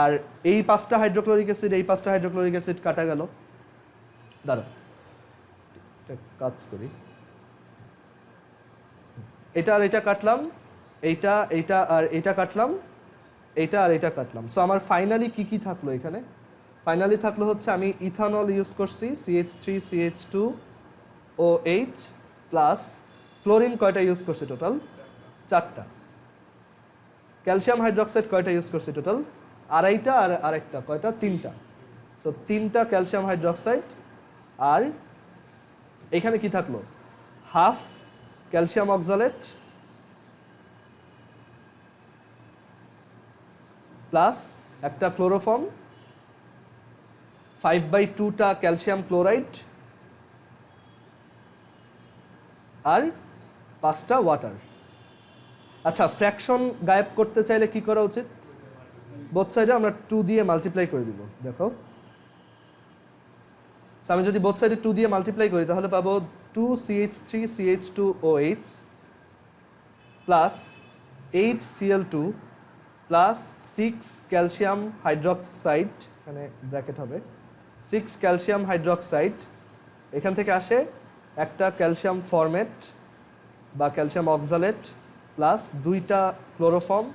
আর এই 5টা হাইড্রোক্লোরিক অ্যাসিড, এই 5টা হাইড্রোক্লোরিক অ্যাসিড কাটা গেল। দাঁড়ো কাজ করি, এটা আর এটা কাটলাম, এইটা এইটা আর এইটা কাটলাম, এইটা আর এইটা কাটলাম। সো আমার ফাইনালি কি কি থাকলো এখানে? ফাইনালি থাকলো হচ্ছে আমি ইথানল ইউজ করছি, CH3CH2OH প্লাস ক্লোরিন কয়টা ইউজ করছি? টোটাল 4টা। ক্যালসিয়াম হাইড্রোক্সাইড কয়টা ইউজ করছি? টোটাল 2.5টা, আর আরেকটা কয়টা? 3টা। সো 3টা ক্যালসিয়াম হাইড্রোক্সাইড। আর এখানে কি থাকলো? হাফ ক্যালসিয়াম অক্সালেট প্লাস একটা ক্লোরোফর্ম, 5/2টা ক্যালসিয়াম ক্লোরাইড আর 5টা ওয়াটার। আচ্ছা, ফ্র্যাকশন গায়েব করতে চাইলে কি করা উচিত? বোথ সাইডে আমরা 2 দিয়ে মাল্টিপ্লাই করে দিব। দেখো আমি যদি বোথ সাইডে 2 দিয়ে মাল্টিপ্লাই করি তাহলে পাবো 2CH3CH2OH plus 8Cl2 plus 6 calcium hydroxide, এখানে ব্র্যাকেট হবে 6 ক্যালসিয়াম হাইড্রোক্সাইড। এখান থেকে আসে একটা ক্যালসিয়াম ফরমেট বা ক্যালসিয়াম অক্সালেট প্লাস 2টা ক্লোরোফর্ম,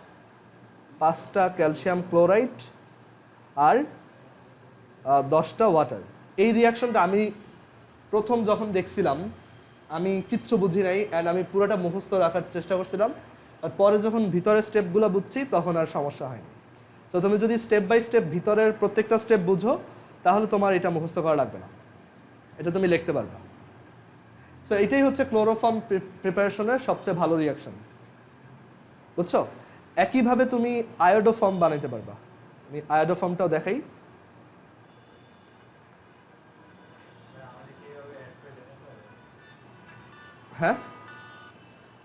5টা ক্যালসিয়াম ক্লোরাইড আর 10টা ওয়াটার। এই রিয়াকশনটা আমি প্রথম যখন দেখছিলাম আমি কিচ্ছু বুঝি নাই, অ্যান্ড আমি পুরোটা মুখস্থ রাখার চেষ্টা করছিলাম, আর পরে যখন ভিতরের স্টেপগুলো বুঝছি তখন আর সমস্যা হয়নি। সো তুমি যদি স্টেপ বাই স্টেপ ভিতরের প্রত্যেকটা স্টেপ বুঝো তাহলে তোমার এটা মুখস্থ করা লাগবে না, এটা তুমি লিখতে পারবে। সো এটাই হচ্ছে ক্লোরোফর্ম প্রিপারেশনের সবচেয়ে ভালো রিয়াকশন, বুঝছো? একইভাবে তুমি আয়োডোফর্ম বানাইতে পারবা। আমি আয়োডোফর্মটাও দেখাই। হ্যাঁ,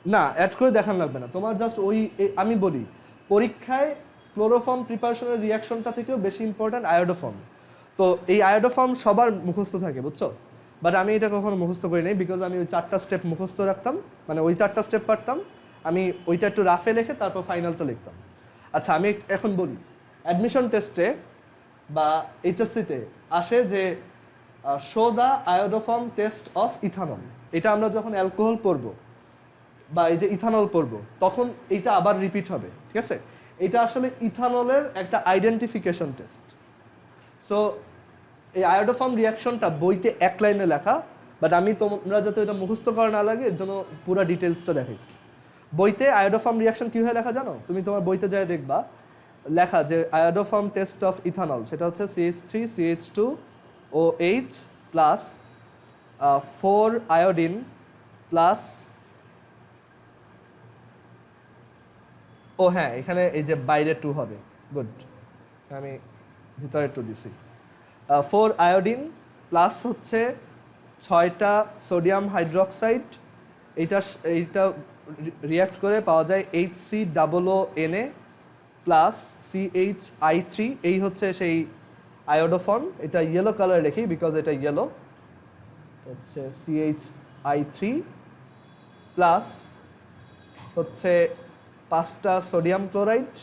না অ্যাড করে দেখানো লাগবে না তোমার, জাস্ট আমি বলি পরীক্ষায় ক্লোরোফর্ম প্রিপারেশনের রিয়াকশনটা থেকেও বেশি ইম্পর্ট্যান্ট আয়োডোফর্ম। তো এই আয়োডোফর্ম সবার মুখস্থ থাকে, বুঝছো? বাট আমি এটা কখনো মুখস্থ করি নাই, বিকজ আমি ওই 4টা স্টেপ মুখস্থ রাখতাম, মানে ওই 4টা স্টেপ পারতাম, আমি ওইটা একটু রাফে লিখে তারপর ফাইনালটা লিখতাম। আচ্ছা, আমি এখন বলি অ্যাডমিশন টেস্টে বা এইচএসসিতে আসে যে show the iodoform test of ethanol. এটা আমরা যখন অ্যালকোহল পড়বো বা এই যে ইথানল পড়বো তখন এইটা আবার রিপিট হবে, ঠিক আছে? এটা আসলে ইথানলের একটা আইডেন্টিফিকেশন টেস্ট। সো এই আয়োডোফর্ম রিয়াকশনটা বইতে এক লাইনে লেখা, বাট আমি তোমরা যাতে এটা মুখস্থ করা না লাগে এর জন্য পুরো ডিটেলসটা দেখাইছি। বইতে আয়োডোফর্ম রিয়াকশন কীভাবে লেখা জানো? তুমি তোমার বইতে যাই দেখবা লেখা যে আয়োডোফর্ম টেস্ট অফ ইথানল, সেটা হচ্ছে CH3CH2OH প্লাস 4 আয়োডিন প্লাস, ও হ্যাঁ এখানে এই যে বাইরে 2 হবে, গুড, আমি ভিতরে 2 দিছি। 4 আয়োডিন প্লাস হচ্ছে 6টা সোডিয়াম হাইড্রোক্সাইড, এইটা রিয়াক্ট করে পাওয়া যায় HCOONA প্লাস CHI3। এই হচ্ছে সেই আয়োডোফর্ম, এটা ইয়েলো কালার লিখি বিকজ এটা ইয়েলো, হচ্ছে CHI3 প্লাস হচ্ছে 5টা সোডিয়াম ক্লোরাইড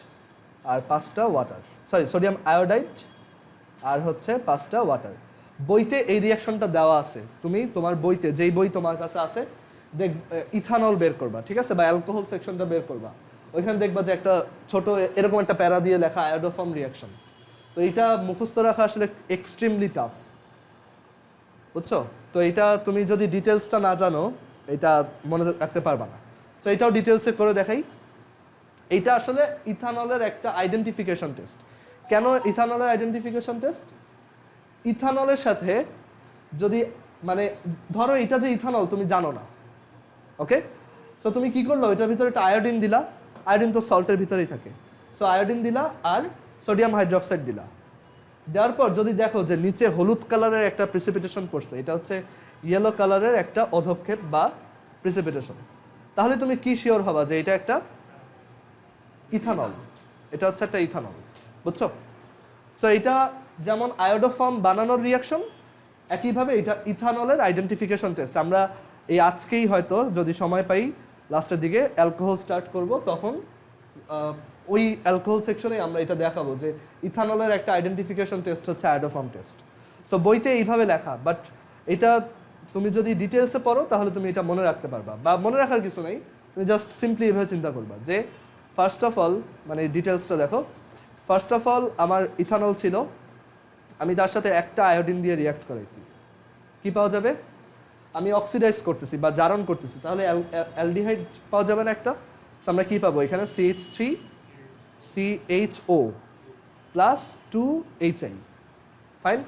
আর 5টা ওয়াটার, সরি সোডিয়াম আয়োডাইড আর হচ্ছে 5টা ওয়াটার। বইতে এই রিয়াকশনটা দেওয়া আছে, তুমি তোমার বইতে যেই বই তোমার কাছে আছে দেখ ইথানল বের করবা, ঠিক আছে, বা অ্যালকোহল সেকশনটা বের করবা, ওইখানে দেখবা যে একটা ছোট এরকম একটা প্যারা দিয়ে লেখা আয়োডোফর্ম রিয়াকশন। তো এটা মুখস্থ রাখা আসলে এক্সট্রিমলি টাফ, বুঝছো? তো এটা তুমি যদি ডিটেলসটা না জানো এটা মনে রাখতে পারবা না। সো এটাও ডিটেলসে করে দেখাই। এইটা আসলে ইথানলের একটা আইডেন্টিফিকেশন টেস্ট। কেন ইথানলের আইডেন্টিফিকেশন টেস্ট? ইথানলের সাথে যদি মানে ধরো এটা যে ইথানল তুমি জানো না, ওকে, সো তুমি কি করলো, এটার ভিতরে একটা আয়োডিন দিলা, আয়োডিন তো সল্টের ভিতরেই থাকে, সো আয়োডিন দিলা আর সোডিয়াম হাইড্রোক্সাইড দিলা। দেওয়ার পর যদি দেখো যে নিচে হলুদ কালারের একটা প্রিসিপিটেশন পড়ছে, এটা হচ্ছে ইয়েলো কালারের একটা অধক্ষেপ বা প্রিসিপিটেশন, তাহলে তুমি কি শিওর হবা যে এটা একটা ইথানল, এটা হচ্ছে একটা ইথানল, বুঝছো? সো এটা যেমন আয়োডোফর্ম বানানোর রিয়াকশন, একইভাবে এটা ইথানলের আইডেন্টিফিকেশন টেস্ট। আমরা এই আজকেই হয়তো যদি সময় পাই লাস্টের দিকে অ্যালকোহল স্টার্ট করব, তখন ওই অ্যালকোহল সেকশনে আমরা এটা দেখাবো যে ইথানলের একটা আইডেন্টিফিকেশন টেস্ট হচ্ছে আয়োডোফর্ম টেস্ট। সো বইতে এইভাবে লেখা, বাট এটা তুমি যদি ডিটেলসে পড়ো তাহলে তুমি এটা মনে রাখতে পারবা, বা মনে রাখার কিছু নেই, তুমি জাস্ট সিম্পলি এভাবে চিন্তা করবা যে ফার্স্ট অফ অল, মানে ডিটেলসটা দেখো, ফার্স্ট অফ অল আমার ইথানল ছিল, আমি তার সাথে একটা আয়োডিন দিয়ে রিয়াক্ট করাইছি, কি পাওয়া যাবে? আমি অক্সিডাইজ করতেছি বা জারণ করতেছি, তাহলে অ্যালডিহাইড পাওয়া যাবে না একটা? সো আমরা কী পাবো এখানে? CH3CHO plus 2HI, fine.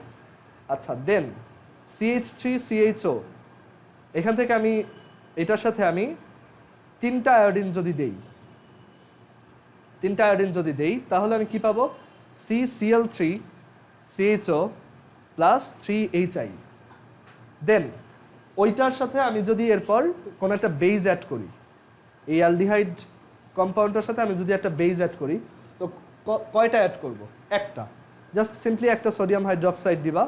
আচ্ছা, দেন CH3CHO, এখান থেকে আমি এটার সাথে আমি 3টা আয়োডিন যদি দেই তাহলে আমি কি পাবো? CCl3CHO plus 3HI। দেন ওইটার সাথে আমি যদি এরপর কোনো একটা বেজ অ্যাড করি, এই অ্যালডিহাইড কম্পাউন্ডের সাথে আমি যদি একটা বেজ অ্যাড করি, তো কয়টা অ্যাড করব? একটা, জাস্ট সিম্পলি একটা সোডিয়াম হাইড্রোক্সাইড দিবা।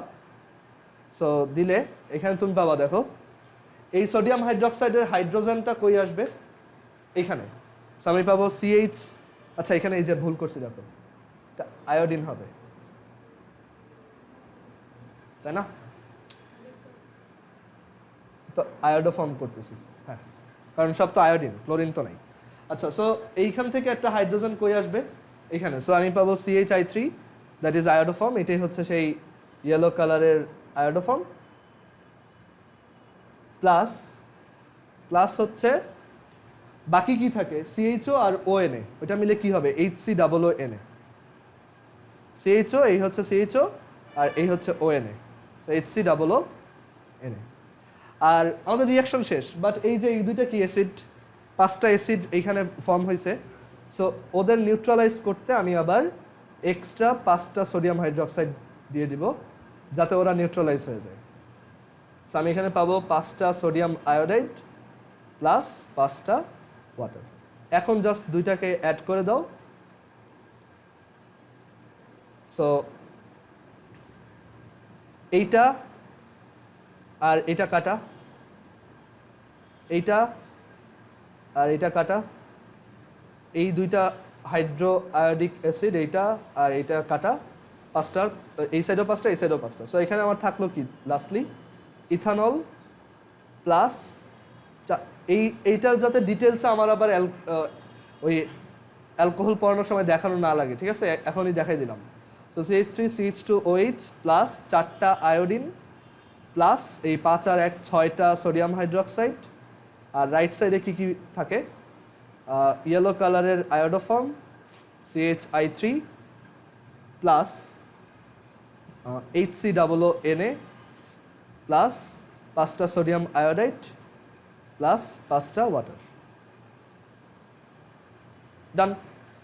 সো দিলে এখানে তুমি পাবা, দেখো এই সোডিয়াম হাইড্রোক্সাইডের হাইড্রোজেনটা কই আসবে? এখানে। সো আমি পাবো CH, আচ্ছা এখানে এই যে ভুল করছি, দেখো এটা আয়োডিন হবে, তাই না? তো আয়োডো ফর্ম করতেছি, হ্যাঁ, কারণ সব তো আয়োডিন, ক্লোরিন তো নাই। আচ্ছা, সো এইখান থেকে একটা হাইড্রোজেন কই আসবে? এখানে। সো আমি পাবো CHI3, that is iodo form, এটাই হচ্ছে সেই ইয়েলো কালারের আয়োডোফর্ম প্লাস প্লাস হচ্ছে বাকি কি থাকে সিএইচও আর ওএনএ, ওইটা মিলে কি হবে HCOONA। সিএইচও এই হচ্ছে সিএইচও আর এই হচ্ছে ওএনএ, HCOONA। আর আমাদের রিয়াকশন শেষ, বাট এই যে এই দুইটা কি অ্যাসিড, 5টা অ্যাসিড এইখানে ফর্ম হয়েছে, সো ওদের নিউট্রালাইজ করতে আমি আবার এক্সট্রা 5টা সোডিয়াম হাইড্রোক্সাইড দিয়ে দিব যাতে ওরা নিউট্রালাইজ হয়ে যায়। সো আমি এখানে পাবো 5টা সোডিয়াম আয়োডাইড প্লাস 5টা ওয়াটার। এখন জাস্ট দুইটাকে অ্যাড করে দাও। সো এইটা আর এটা কাটা, এইটা আর এটা কাটা, এই দুইটা হাইড্রো আয়োডিক অ্যাসিড, এইটা আর এইটা কাটা, 5টার এই সাইডও 5টা এই সাইডও 5টা। সো এখানে আমার থাকলো কি লাস্টলি ইথানল প্লাস এইটার যাতে ডিটেলসে আমার আবার ওই অ্যালকোহল পড়ানোর সময় দেখানো না লাগে, ঠিক আছে, এখনই দেখাই দিলাম। সো CH3CH2OH প্লাস 4টা আয়োডিন প্লাস এই 5 আর 1 6টা সোডিয়াম হাইড্রোক্সাইড। আর রাইট সাইডে কি কি থাকে, ইয়েলো কালারের iodoform CHI3 plus HCOONA plus 5টা সোডিয়াম আয়োডাইড প্লাস 5টা ওয়াটার। ডান।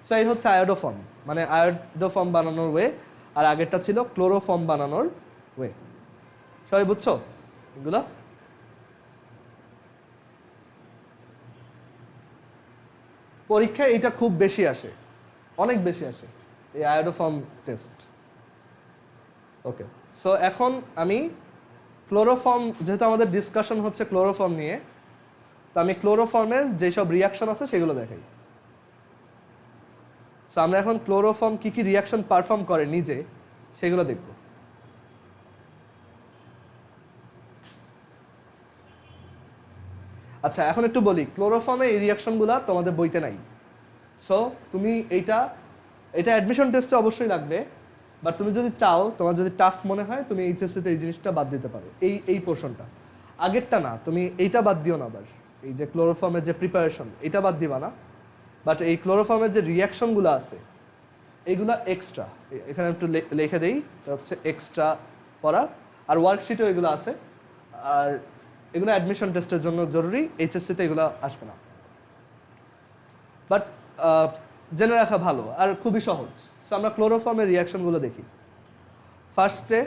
সো এই হচ্ছে আয়োডোফর্ম, মানে আয়োডোফর্ম বানানোর ওয়ে, আর আগেরটা ছিল ক্লোরোফর্ম বানানোর ওয়ে। সবাই বুঝছো এগুলো? পরীক্ষায় এটা খুব বেশি আসে, অনেক বেশি আসে এই আয়োডোফর্ম টেস্ট। ওকে, সো এখন আমি ক্লোরোফর্ম, যেহেতু আমাদের ডিসকাশন হচ্ছে ক্লোরোফর্ম নিয়ে, তো আমি ক্লোরোফর্মের যেসব রিয়াকশন আছে সেগুলো দেখাই। সো আমরা এখন ক্লোরোফর্ম কি কি রিয়াকশন পারফর্ম করে নিজে সেগুলো দেখব। আচ্ছা, এখন একটু বলি ক্লোরোফর্মে এই রিয়াকশনগুলো তোমাদের বইতে নাই। সো তুমি এটা অ্যাডমিশন টেস্টে অবশ্যই লাগবে, বাট তুমি যদি চাও, তোমার যদি টাফ মনে হয়, তুমি এইচএসসিতে এই জিনিসটা বাদ দিতে পারো, এই পোর্শনটা। আগেরটা না, তুমি এইটা বাদ দিও না আবার, এই যে ক্লোরোফর্মের যে প্রিপারেশন এটা বাদ দিবা না, বাট এই ক্লোরোফর্মের যে রিয়াকশনগুলো আছে এইগুলা এক্সট্রা, এখানে একটু লিখে দেই, হচ্ছে এক্সট্রা পড়া। আর ওয়ার্কশিটেও এগুলো আছে, আর এগুলো অ্যাডমিশন টেস্টের জন্য জরুরি, এইচএসসিতে এগুলো আসবে না, বাট জেনে রাখা ভালো আর খুবই সহজ। সো আমরা ক্লোরোফর্মের রিয়াকশনগুলো দেখি। ফার্স্টে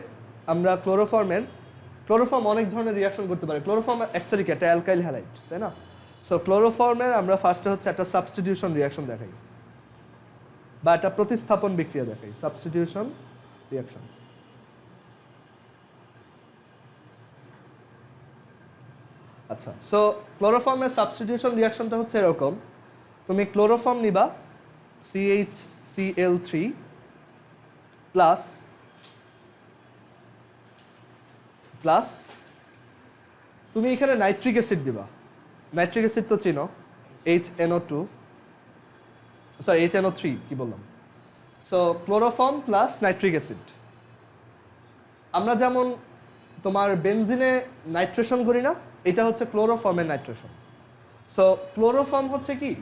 আমরা ক্লোরোফর্ম অনেক ধরনের রিয়াকশন করতে পারে। ক্লোরোফর্ম অ্যাকচুয়ালি কি একটা অ্যালকাইল হ্যালাইড, তাই না? সো ক্লোরোফর্মের আমরা ফার্স্টে হচ্ছে একটা সাবস্টিটিউশন রিয়াকশন দেখাই, বা একটা প্রতিস্থাপন বিক্রিয়া দেখাই, সাবস্টিটিউশন রিয়াকশন। আচ্ছা, সো ক্লোরোফর্মের সাবস্টিটিউশন রিয়াকশনটা হচ্ছে এরকম, তুমি ক্লোরোফর্ম নিবা CHCl3 প্লাস তুমি এখানে নাইট্রিক অ্যাসিড দিবা। নাইট্রিক অ্যাসিড তো চিনো, HNO3 কি বললাম। So chloroform plus nitric acid. আমরা যেমন তোমার বেনজিনে নাইট্রেশন করি না, এটা হচ্ছে ক্লোরোফর্মের নাইট্রেশন। সো ক্লোরোফর্ম হচ্ছে কি,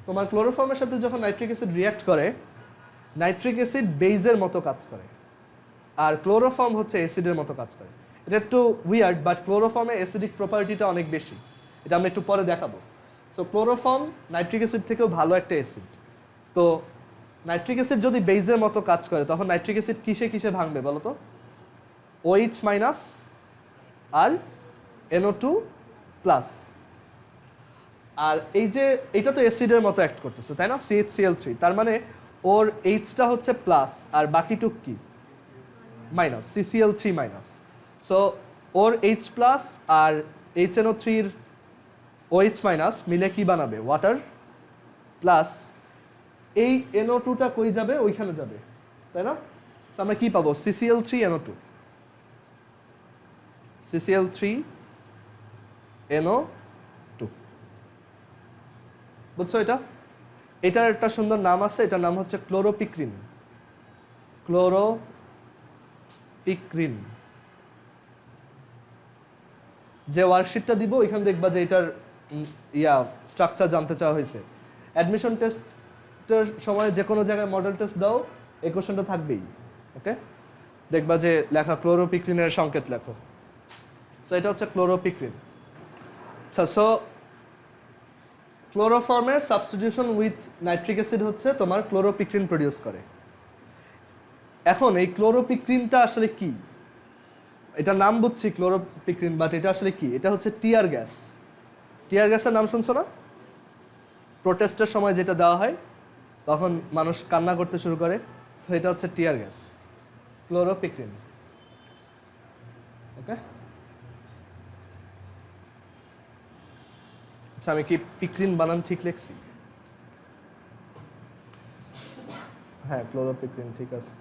তোমার ক্লোরোফর্মের সাথে যখন নাইট্রিক অ্যাসিড রিয়াক্ট করে, নাইট্রিক অ্যাসিড বেইজের মতো কাজ করে, আর ক্লোরোফর্ম হচ্ছে অ্যাসিডের মতো কাজ করে। এটা একটু উইয়ার্ড, বাট ক্লোরোফর্মে অ্যাসিডিক প্রপার্টিটা অনেক বেশি, এটা আমরা একটু পরে দেখাবো। সো ক্লোরোফর্ম নাইট্রিক অ্যাসিড থেকেও ভালো একটা অ্যাসিড। তো নাইট্রিক অ্যাসিড যদি বেইজের মতো কাজ করে, তখন নাইট্রিক অ্যাসিড কিসে কিসে ভাঙবে বলো তো? OH মাইনাস আর NO2 প্লাস। আর এই যে এটা তো অ্যাসিডের মতো অ্যাক্ট করতেছে, তাই না? CHCl3, তার মানে ওর এইচটা হচ্ছে প্লাস আর বাকিটুক কি মাইনাস, CCl3 মাইনাস। সো ওর H প্লাস আর HNO3-র OH মাইনাস মিলে কি বানাবে? ওয়াটার প্লাস এই NO2টা কই যাবে? ওইখানে যাবে, তাই না? সো আমরা কি পাবো? CCl3NO2, CCl3NO2। বুঝছো? এটার একটা সুন্দর নাম আছে, এটার নাম হচ্ছে ক্লোরোপিক্রিন। পিক্রিন। যে ওয়ার্কশিটটা দিব এখানে দেখবা যে এটার স্ট্রাকচার জানতে চাওয়া হয়েছে। অ্যাডমিশন টেস্টের সময় যে কোনো জায়গায় মডেল টেস্ট দাও এই কোশ্চেনটা থাকবেই। ওকে, দেখবা যে লেখা ক্লোরোপিক্রিনের সংকেত লেখো। সো এটা হচ্ছে ক্লোরোপিক্রিন। আচ্ছা, সো ক্লোরোফর্মের সাবস্টিটিউশন উইথ নাইট্রিক অ্যাসিড হচ্ছে তোমার ক্লোরোপিক্রিন প্রডিউস করে। এখন এই ক্লোরোপিক্রিনটা আসলে কি? এটা নাম বুঝছি ক্লোরোপিক্রিন, বাট এটা আসলে কি? এটা হচ্ছে টিয়ার গ্যাস। টিয়ার গ্যাসের নাম শুনছো না? প্রোটেস্টের সময় যেটা দেওয়া হয় তখন মানুষ কান্না করতে শুরু করে, সো এটা হচ্ছে টিয়ার গ্যাস, ক্লোরোপিক্রিন। ওকে, আচ্ছা আমি কি পিক্রিন বানান ঠিক লিখছি? হ্যাঁ, ক্লোরোপিক্রিন ঠিক আছে।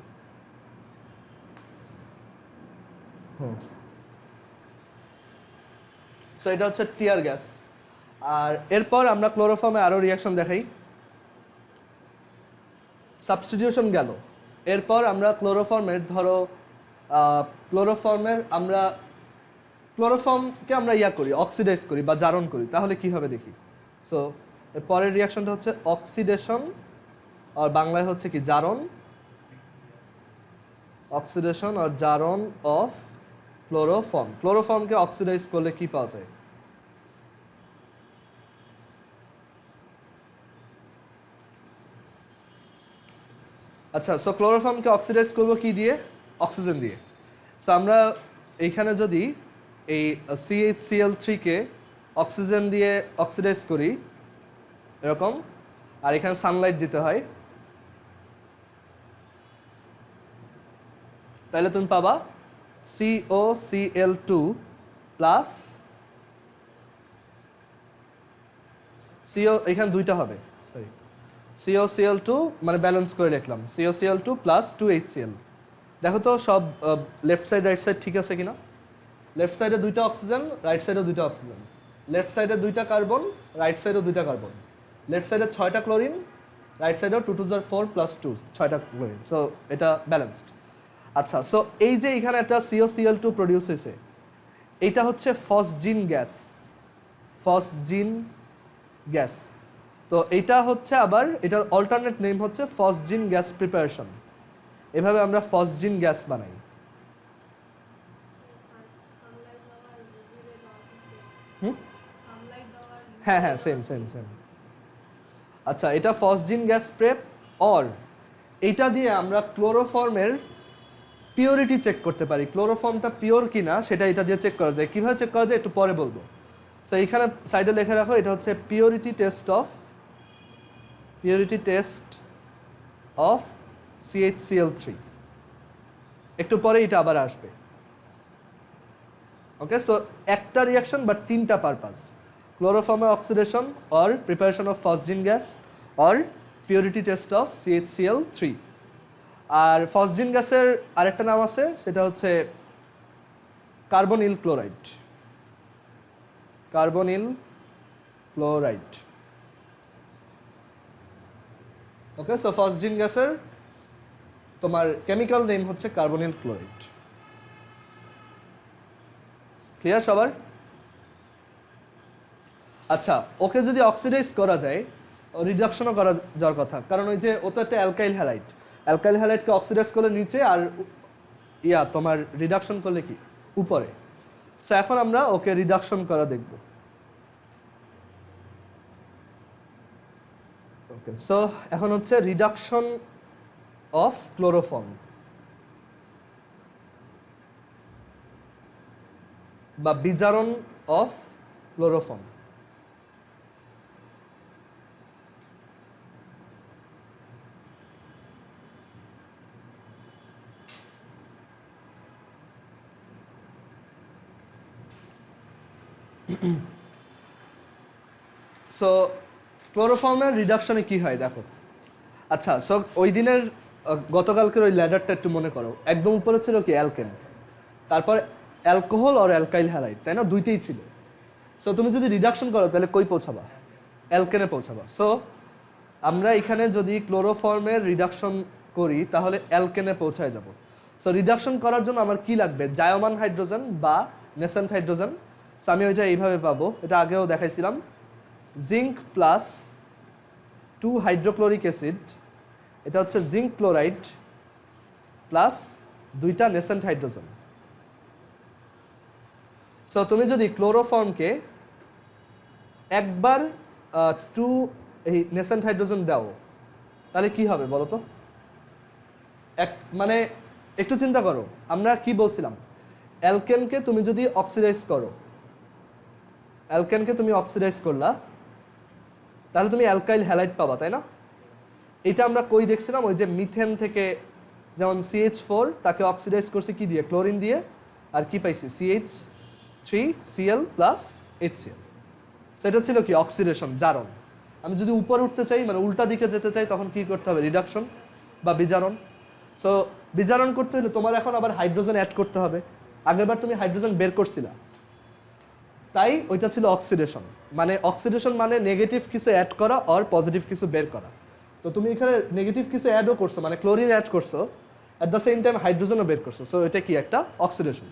সো এটা হচ্ছে টিয়ার গ্যাস। আর এরপর আমরা ক্লোরোফর্মে আরো রিয়াকশন দেখাই। সাবস্টিটিউশন গেল, এরপর আমরা ক্লোরোফর্মের ধরো ক্লোরোফর্মকে আমরা করি, অক্সিডাইজ করি বা জারণ করি, তাহলে কি হবে দেখি। সো এর পরের রিয়াকশনটা হচ্ছে অক্সিডেশন, আর বাংলায় হচ্ছে কি জারণ, অক্সিডেশন আর জারণ অফ ক্লোরোফর্ম। ক্লোরোফর্মকে অক্সিডাইজ করলে কি পাওয়া যায়? আচ্ছা, সো ক্লোরোফর্মকে অক্সিডাইজ করবো কি দিয়ে? অক্সিজেন দিয়ে। সো আমরা এইখানে যদি এই CH3 কে অক্সিজেন দিয়ে অক্সিডাইজ করি এরকম, আর এখানে সানলাইট দিতে হয়, তাহলে তুমি পাবা COCl2 প্লাস CO, এখানে দুইটা হবে, সরি COCl2 মানে ব্যালেন্স করে লিখলাম, COCl2 প্লাস 2HCl। দেখো তো সব লেফট সাইড রাইট সাইড ঠিক আছে কিনা? লেফট সাইডে দুইটা অক্সিজেন, রাইট সাইডে দুইটা অক্সিজেন। লেফট সাইডে দুইটা কার্বন, রাইট সাইডেও দুইটা কার্বন। লেফট সাইডে 6টা ক্লোরিন, রাইট সাইডেও 2 2 4 প্লাস 2 6টা ক্লোরিন। সো এটা ব্যালেন্সড। আচ্ছা, সো এই যে এখানে একটা COCl2 প্রডিউস হয়েছে, এইটা হচ্ছে ফসজিন গ্যাস। ফসজিন গ্যাস, তো এইটা হচ্ছে আবার এটার অল্টারনেট নেম হচ্ছে ফসজিন গ্যাস প্রিপারেশন। এভাবে আমরা ফসজিন গ্যাস বানাই। হ্যাঁ হ্যাঁ, সেম সেম সেম। আচ্ছা, এটা ফসজিন গ্যাস প্রেপ। অর এইটা দিয়ে আমরা ক্লোরোফর্মের পিওরিটি চেক করতে পারি, ক্লোরোফর্মটা পিওর কিনা সেটা এটা দিয়ে চেক করা যায়। কিভাবে চেক করা যায় একটু পরে বলবো। সো এইখানে সাইডে লিখে রাখো, এটা হচ্ছে পিওরিটি টেস্ট অফ CHCl3। একটু পরে এটা আবার আসবে। ওকে, সো একটা রিয়াকশন বাট তিনটা পারপাস: ক্লোরোফর্মের oxidation, or preparation of phosgene gas, or purity test of CHCl3। আর ফসজিন গ্যাসের আরেকটা নাম আছে, সেটা হচ্ছে carbonyl chloride. Carbonyl chloride. Okay, so phosgene গ্যাসের তোমার কেমিক্যাল নেম হচ্ছে কার্বনিল ক্লোরাইড। ক্লিয়ার সবার? আচ্ছা, ওকে যদি অক্সিডাইজ করা যায়, রিডাকশনও করা যাওয়ার কথা, কারণ ওই যে ও তো একটা অ্যালকাইল হ্যালাইড। অ্যালকাইল হ্যালাইডকে অক্সিডাইজ করলে নিচে, আর তোমার রিডাকশন করলে কি উপরে। সো এখন আমরা ওকে রিডাকশন করা দেখব। ওকে, সো এখন হচ্ছে রিডাকশন অফ ক্লোরোফর্ম বা বিজারণ অফ ক্লোরোফর্ম। সো ক্লোরোফর্মের রিডাকশনে কি হয় দেখো। আচ্ছা, সো ওই দিনের গতকালকের ওই ল্যাডারটা একটু মনে করো। একদম উপরে ছিল কি অ্যালকেন, তারপর অ্যালকোহল আর অ্যালকাইল হ্যালাইড, তাই না? দুইটাই ছিল। সো তুমি যদি রিডাকশন করো তাহলে কই পৌঁছাবা? অ্যালকেনে পৌঁছাবা। সো আমরা এখানে যদি ক্লোরোফর্মের রিডাকশন করি তাহলে অ্যালকেনে পৌঁছায় যাব। সো রিডাকশন করার জন্য আমার কি লাগবে, জায়মান হাইড্রোজেন বা নেসেন্ট হাইড্রোজেন। সো আমি ওইটা এইভাবে পাবো, এটা আগেও দেখাইছিলাম, জিঙ্ক প্লাস 2 হাইড্রোক্লোরিক অ্যাসিড, এটা হচ্ছে জিঙ্ক ক্লোরাইড প্লাস 2টা নেসেন্ট হাইড্রোজেন। সো তুমি যদি ক্লোরোফর্মকে একবার 2 এই নেসেন্ট হাইড্রোজেন দাও তাহলে কি হবে বলো তো? মানে একটু চিন্তা করো, আমরা কি বলছিলাম, অ্যালকেনকে তুমি যদি অক্সিডাইজ করো, অ্যালকেনকে তুমি অক্সিডাইজ করলা তাহলে তুমি অ্যালকাইল হ্যালাইড পাবা, তাই না? এটা আমরা কই দেখছিলাম, ওই যে মিথেন থেকে যেমন CH4 তাকে অক্সিডাইজ করছে কি দিয়ে, ক্লোরিন দিয়ে, আর কি পাইছি CH3Cl প্লাস HCl। সো এটা ছিল কি অক্সিডেশন, জারণ। আমি যদি উপরে উঠতে চাই মানে উল্টা দিকে যেতে চাই তখন কি করতে হবে, রিডাকশন বা বিজারণ। সো বিজারণ করতে হলে তোমার এখন আবার হাইড্রোজেন অ্যাড করতে হবে, আগেরবার তুমি হাইড্রোজেন বের করছিলা, তাই ওইটা ছিল অক্সিডেশন। মানে অক্সিডেশন মানে নেগেটিভ কিছু অ্যাড করা আর পজিটিভ কিছু বের করা। তো তুমি এখানে নেগেটিভ কিছু অ্যাডও করছো, মানে ক্লোরিন অ্যাড করছো, অ্যাট দ্য সেম টাইম হাইড্রোজেনও বের করছো। সো এটা কি একটা অক্সিডেশন।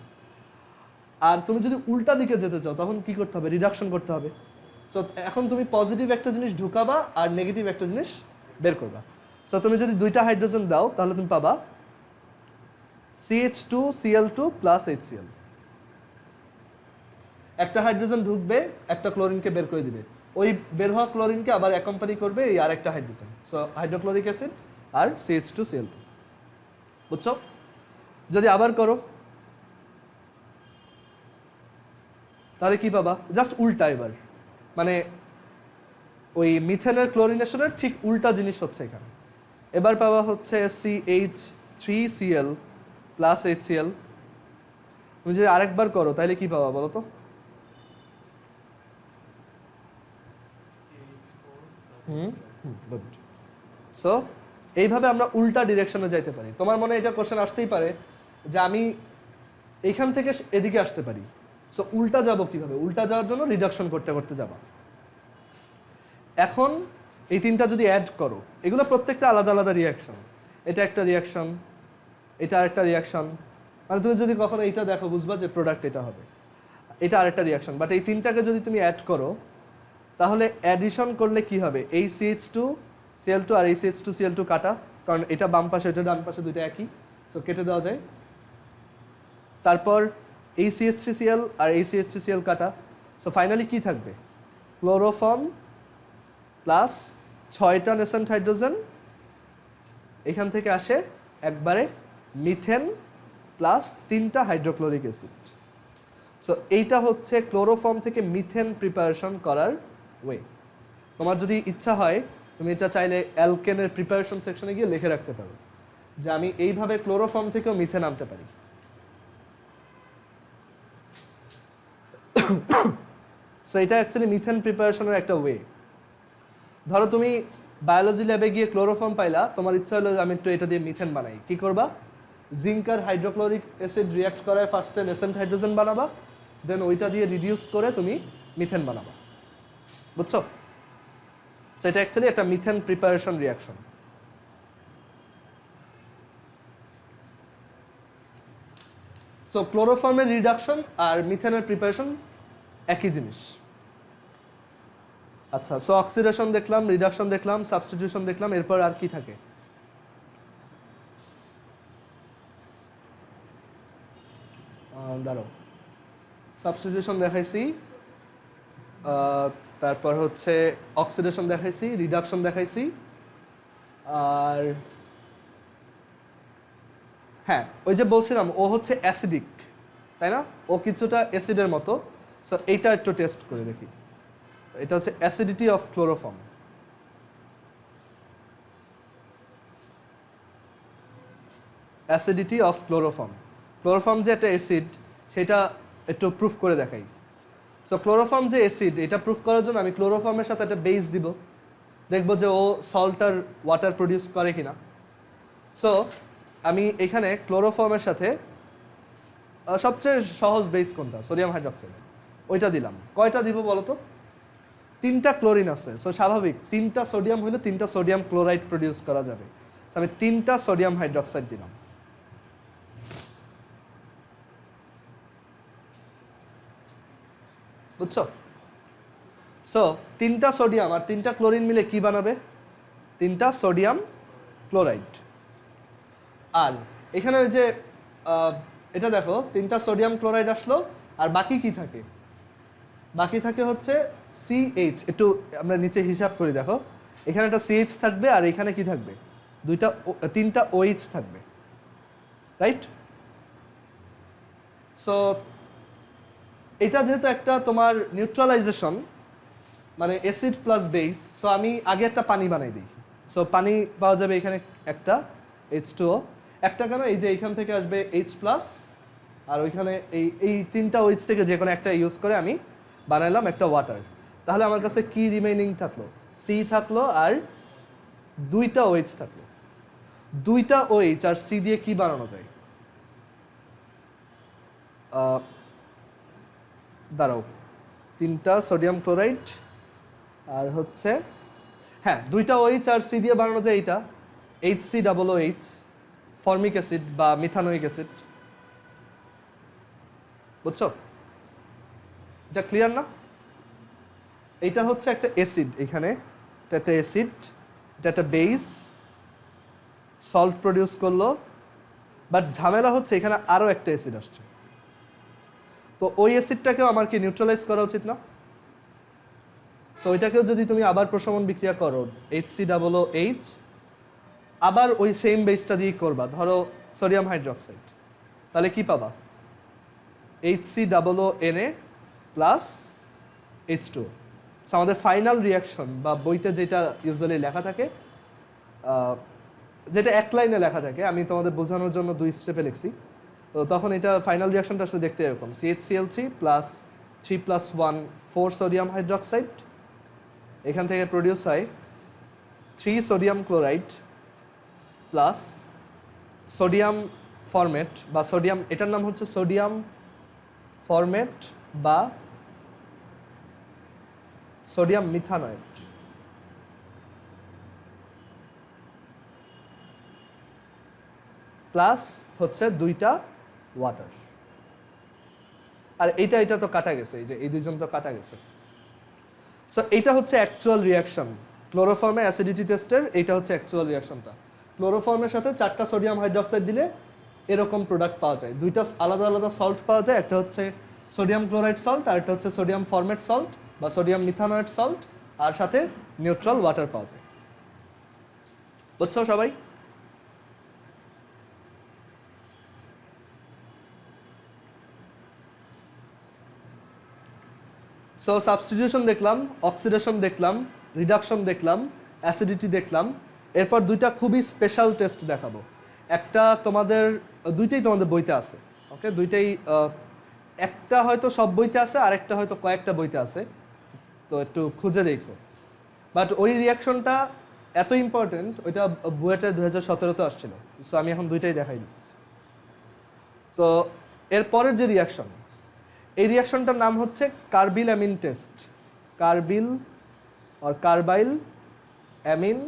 আর তুমি যদি উল্টা দিকে যেতে চাও তখন কি করতে হবে, রিডাকশন করতে হবে। সো এখন তুমি পজিটিভ একটা জিনিস ঢুকাবা আর নেগেটিভ একটা জিনিস বের করবা। সো তুমি যদি 2টা হাইড্রোজেন দাও তাহলে তুমি পাবা CH2Cl2 প্লাস HCl। একটা হাইড্রোজেন ঢুকবে, একটা ক্লোরিনকে বের করে দিবে, ওই বের হওয়া ক্লোরিনকে আবার অ্যাকম্পানি করবে এই আরেকটা হাইড্রোজেন। সো হাইড্রোক্লোরিক অ্যাসিড আর CH2Cl2, বুঝছো? যদি আবার করো তাহলে কি পাবা, জাস্ট উল্টা। এবার মানে ওই মিথেনের ক্লোরিনেশনের ঠিক উল্টা জিনিস হচ্ছে এখানে। এবার পাওয়া হচ্ছে CH3Cl প্লাস HCl। তুমি যদি আরেকবার করো তাহলে কি পাবা বলো তো? গুড। সো এইভাবে আমরা উল্টা ডিরেকশনে যাইতে পারি। তোমার মনে এটা কোশ্চেন আসতেই পারে যে আমি এইখান থেকে এদিকে আসতে পারি, সো উল্টা যাব কিভাবে? উল্টা যাওয়ার জন্য রিডাকশন করতে করতে যাবা। এখন এই তিনটা যদি অ্যাড করো, এগুলো প্রত্যেকটা আলাদা আলাদা রিয়াকশন। এটা একটা রিয়াকশন, এটা আরেকটা রিয়াকশন, মানে তুমি যদি কখনো এইটা দেখো বুঝবা যে প্রোডাক্ট এটা হবে। এটা আরেকটা রিয়াকশন, বাট এই তিনটাকে যদি তুমি অ্যাড করো তাহলে অ্যাডিশন করলে কি হবে, এই CH2Cl2 আর এই CH2Cl2 কাটা, কারণ এটা বাম পাশে এটা ডান পাশে দুইটা একই, সো কেটে দেওয়া যায়। তারপর এই CH3Cl আর এই CH3Cl কাটা, সো ফাইনালি কি থাকবে, ক্লোরোফর্ম প্লাস 6টা নেসেন্ট হাইড্রোজেন, এখান থেকে আসে একবারে মিথেন প্লাস 3টা হাইড্রোক্লোরিক অ্যাসিড। সো এইটা হচ্ছে ক্লোরোফর্ম থেকে মিথেন প্রিপারেশন করার ওয়ে। তোমার যদি ইচ্ছা হয় তুমি এটা চাইলে অ্যালকেনের প্রিপারেশন সেকশনে গিয়ে লিখে রাখতে পারো যে আমি এইভাবে ক্লোরোফর্ম থেকেও মিথেন আনতে পারি। সো এটা অ্যাকচুয়ালি মিথেন প্রিপারেশনের একটা ওয়ে। ধরো তুমি বায়োলজি ল্যাবে গিয়ে ক্লোরোফর্ম পাইলা, তোমার ইচ্ছা হলো আমি একটু এটা দিয়ে মিথেন বানাই, কি করবা, জিঙ্ক আর হাইড্রোক্লোরিক অ্যাসিড রিঅ্যাক্ট করায় ফার্স্টে নেসেন্ট হাইড্রোজেন বানাবা, দেন ওইটা দিয়ে রিডিউস করে তুমি মিথেন বানাবা, বুঝছো? সো এটা অ্যাকচুয়ালি একটা মিথেন প্রিপারেশন রিঅ্যাকশন। সো ক্লোরোফর্মের রিডাকশন আর মিথেনের প্রিপারেশন একই জিনিস। আচ্ছা, সো অক্সিডেশন দেখলাম, রিডাকশন দেখলাম, সাবস্টিটিউশন দেখলাম, এরপর আর কি থাকে? দাঁড়াও, সাবস্টিটিউশন দেখাইছি, তারপর হচ্ছে অক্সিডেশন দেখাইছি, রিডাকশন দেখাইছি, আর হ্যাঁ ওই যে বলছিলাম ও হচ্ছে অ্যাসিডিক, তাই না? ও কিছুটা অ্যাসিডের মতো। সো এইটা একটু টেস্ট করে দেখি। এটা হচ্ছে acidity of chloroform. Acidity of chloroform, chloroform যে একটা অ্যাসিড সেটা একটু প্রুফ করে দেখাই। সো ক্লোরোফর্ম যে অ্যাসিড, এটা প্রুফ করার জন্য আমি ক্লোরোফর্মের সাথে একটা বেস দিব, দেখবো যে ও সল্ট আর ওয়াটার প্রডিউস করে কিনা। সো আমি এখানে ক্লোরোফর্মের সাথে সবচেয়ে সহজ বেস কোনটা, সোডিয়াম হাইড্রোক্সাইড, ওইটা দিলাম। কয়টা দিব বলো তো? 3টা ক্লোরিন আছে, সো স্বাভাবিক 3টা সোডিয়াম হলে 3টা সোডিয়াম ক্লোরাইড প্রডিউস করা যাবে। আমি 3টা সোডিয়াম হাইড্রোক্সাইড দিলাম। বুঝছো? সো 3টা সোডিয়াম আর 3টা ক্লোরিন মিলে কি বানাবে? 3টা সোডিয়াম ক্লোরাইড। আর এখানে ওই যে এটা দেখো 3টা সোডিয়াম ক্লোরাইড আসলো, আর বাকি কি থাকে? বাকি থাকে হচ্ছে CH। একটু আমরা নিচে হিসাব করি, দেখো এখানে একটা CH থাকবে আর এখানে কি থাকবে? 3টা OH থাকবে, রাইট? সো এটা যেহেতু একটা তোমার নিউট্রালাইজেশন, মানে অ্যাসিড প্লাস বেস, সো আমি আগে একটা পানি বানাই দিই। সো পানি পাওয়া যাবে এখানে একটা H2O, একটা কেন, এই যে এইখান থেকে আসবে H+, আর ওইখানে এই 3টা OH থেকে যে কোনো একটা ইউজ করে আমি বানাইলাম একটা ওয়াটার। তাহলে আমার কাছে কি রিমেইনিং থাকলো? C থাকলো আর 2টা OH থাকলো। 2টা OH আর C দিয়ে কি বানানো যায়? দাঁড়াও, 3টা সোডিয়াম ক্লোরাইড আর হচ্ছে, হ্যাঁ 2টা OH আর C দিয়ে বানানো যায় এটা HCOOH, ফর্মিক অ্যাসিড বা মিথানোয়িক অ্যাসিড। বুঝছো? এটা ক্লিয়ার না? এটা হচ্ছে একটা অ্যাসিড, এখানে এটা একটা অ্যাসিড, এটা একটা বেস, সল্ট প্রডিউস করলো, বাট ঝামেলা হচ্ছে এখানে আরও একটা অ্যাসিড আসছে। তো ওই অ্যাসিডটাকেও আমার কি নিউট্রালাইজ করা উচিত না? সো ওইটাকেও যদি তুমি আবার প্রশমন বিক্রিয়া করো HCOOH, আবার ওই সেম বেসটা দিয়ে করবা, ধরো সোডিয়াম হাইড্রোক্সাইড, তাহলে কি পাবা? HCOONA plus H2O। সো আমাদের ফাইনাল রিয়াকশন বা বইতে যেটা ইউজুয়ালি লেখা থাকে, যেটা এক লাইনে লেখা থাকে, আমি তোমাদের বোঝানোর জন্য 2 স্টেপে লিখছি, তো তখন এটা ফাইনাল রিয়াকশনটা আসলে দেখতে এরকম: CHCl3 প্লাস 3+1 4 সোডিয়াম হাইড্রোক্সাইড, এখান থেকে প্রডিউস হয় 3 sodium chloride plus sodium format বা সোডিয়াম, এটার নাম হচ্ছে সোডিয়াম ফরমেট বা সোডিয়াম মিথানয়েড, প্লাস হচ্ছে 2টা ওয়াটার। আর এটা তো কাটা গেছে, এই যে এই দুইজন তো কাটা গেছে। সো এইটা হচ্ছে অ্যাকচুয়াল রিয়াকশন ক্লোরোফর্মে অ্যাসিডিটি টেস্টের। এইটা হচ্ছে অ্যাকচুয়াল রিয়াকশনটা। ক্লোরোফর্মের সাথে 4টা সোডিয়াম হাইড্রোক্সাইড দিলে এরকম প্রোডাক্ট পাওয়া যায়। 2টা আলাদা আলাদা সল্ট পাওয়া যায়, একটা হচ্ছে সোডিয়াম ক্লোরাইড সল্ট আর একটা হচ্ছে সোডিয়াম ফরমেট সল্ট বা সোডিয়াম মিথানয়েড সল্ট, আর সাথে নিউট্রাল ওয়াটার পাওয়া যায়। বুঝছো সবাই? সো সাবস্টিটিউশন দেখলাম, অক্সিডেশন দেখলাম, রিডাকশন দেখলাম, অ্যাসিডিটি দেখলাম। এরপর 2টা খুবই স্পেশাল টেস্ট দেখাবো। একটা তোমাদের, 2টাই তোমাদের বইতে আছে, ওকে? 2টাই, একটা হয়তো সব বইতে আছে আর একটা হয়তো কয়েকটা বইতে আছে, তো একটু খুঁজে দেখো। বাট ওই রিয়াকশনটা এত ইম্পর্টেন্ট, ওইটা বুয়েটে 2017-তে আসছিল। সো আমি এখন 2টাই দেখাই দিচ্ছি। তো এরপরের যে রিয়াকশন, এই রিয়াকশনটার নাম হচ্ছে কার্বিল অ্যামিন টেস্ট। কার্বিল আর কার্বাইল অ্যামিন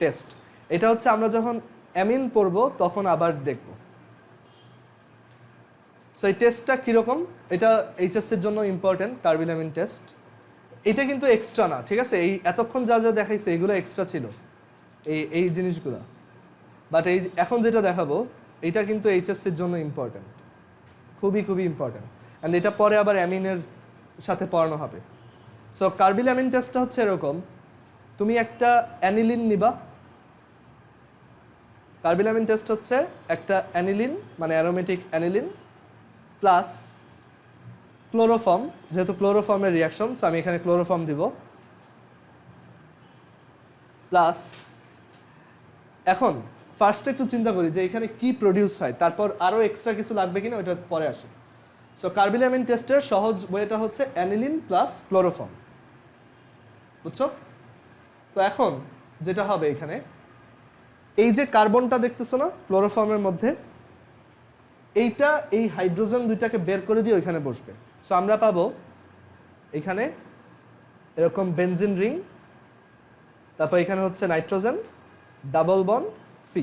টেস্ট। এটা হচ্ছে আমরা যখন অ্যামিন পড়বো তখন আবার দেখব। সো এই টেস্টটা কীরকম, এটা এইচএসসির জন্য ইম্পর্টেন্ট। কার্বিল অ্যামিন টেস্ট এটা কিন্তু এক্সট্রা না, ঠিক আছে? এই এতক্ষণ যা যা দেখাইছে এগুলো এক্সট্রা ছিল, এই জিনিসগুলো। বাট এই এখন যেটা দেখাবো এটা কিন্তু এইচএসসির জন্য ইম্পর্টেন্ট, খুবই খুবই ইম্পর্টেন্ট। অ্যান্ড এটা পরে আবার অ্যামিনের সাথে পড়ানো হবে। সো কার্বিল অ্যামিন টেস্টটা হচ্ছে এরকম: তুমি একটা অ্যানিলিন নিবা। কার্বিল অ্যামিন টেস্ট হচ্ছে একটা অ্যানিলিন, মানে অ্যারোমেটিক অ্যানিলিন প্লাস ক্লোরোফর্ম, যেহেতু ক্লোরোফর্মের রিয়াকশন, সো আমি এখানে ক্লোরোফর্ম দিব, প্লাস এখন ফার্স্টে একটু চিন্তা করি যে এখানে কি প্রডিউস হয়, তারপর আরও এক্সট্রা কিছু লাগবে কিনা ওইটা পরে আসে। সো কার্বিল অ্যামিন টেস্টের সহজ বইটা হচ্ছে অ্যানিলিন প্লাস ক্লোরোফর্ম, বুঝছো? তো এখন যেটা হবে এখানে, এই যে কার্বনটা দেখতেছো না ক্লোরোফর্মের মধ্যে, এইটা এই হাইড্রোজেন 2টাকে বের করে দিয়ে ওইখানে বসবে। সো আমরা পাবো এখানে এরকম বেনজিন রিং, তারপর এখানে হচ্ছে নাইট্রোজেন, ডাবল বন্ড সি।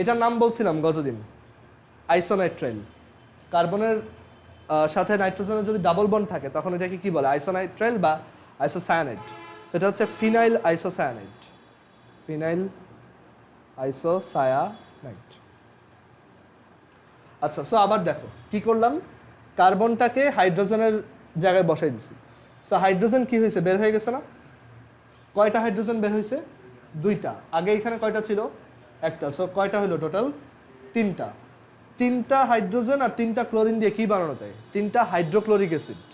এটার নাম বলছিলাম গতদিন, আইসোনাইট্রাইল। কার্বনের সাথে নাইট্রোজেনের যদি ডাবল বন্ড থাকে তখন এটাকে কি বলে আইসোনাইট্রাইল বা আইসোসায়ানাইড। সেটা হচ্ছে ফিনাইল আইসোসায়ানাইড, ফিনাইল আইসোসায়ানাইড। আচ্ছা, সো আবার দেখো কি করলাম, কার্বনটাকে হাইড্রোজেনের জায়গায় বসাই দিছি। সো হাইড্রোজেন কি হয়েছে, বের হয়ে গেছে না? কয়টা হাইড্রোজেন বের হয়েছে? দুইটা। আগে এখানে কয়টা ছিল? একটা। সো কয়টা হলো টোটাল? তিনটা। তিনটা হাইড্রোজেন আর তিনটা ক্লোরিন দিয়ে কি বানানো যায়? তিনটা হাইড্রোক্লোরিক অ্যাসিড।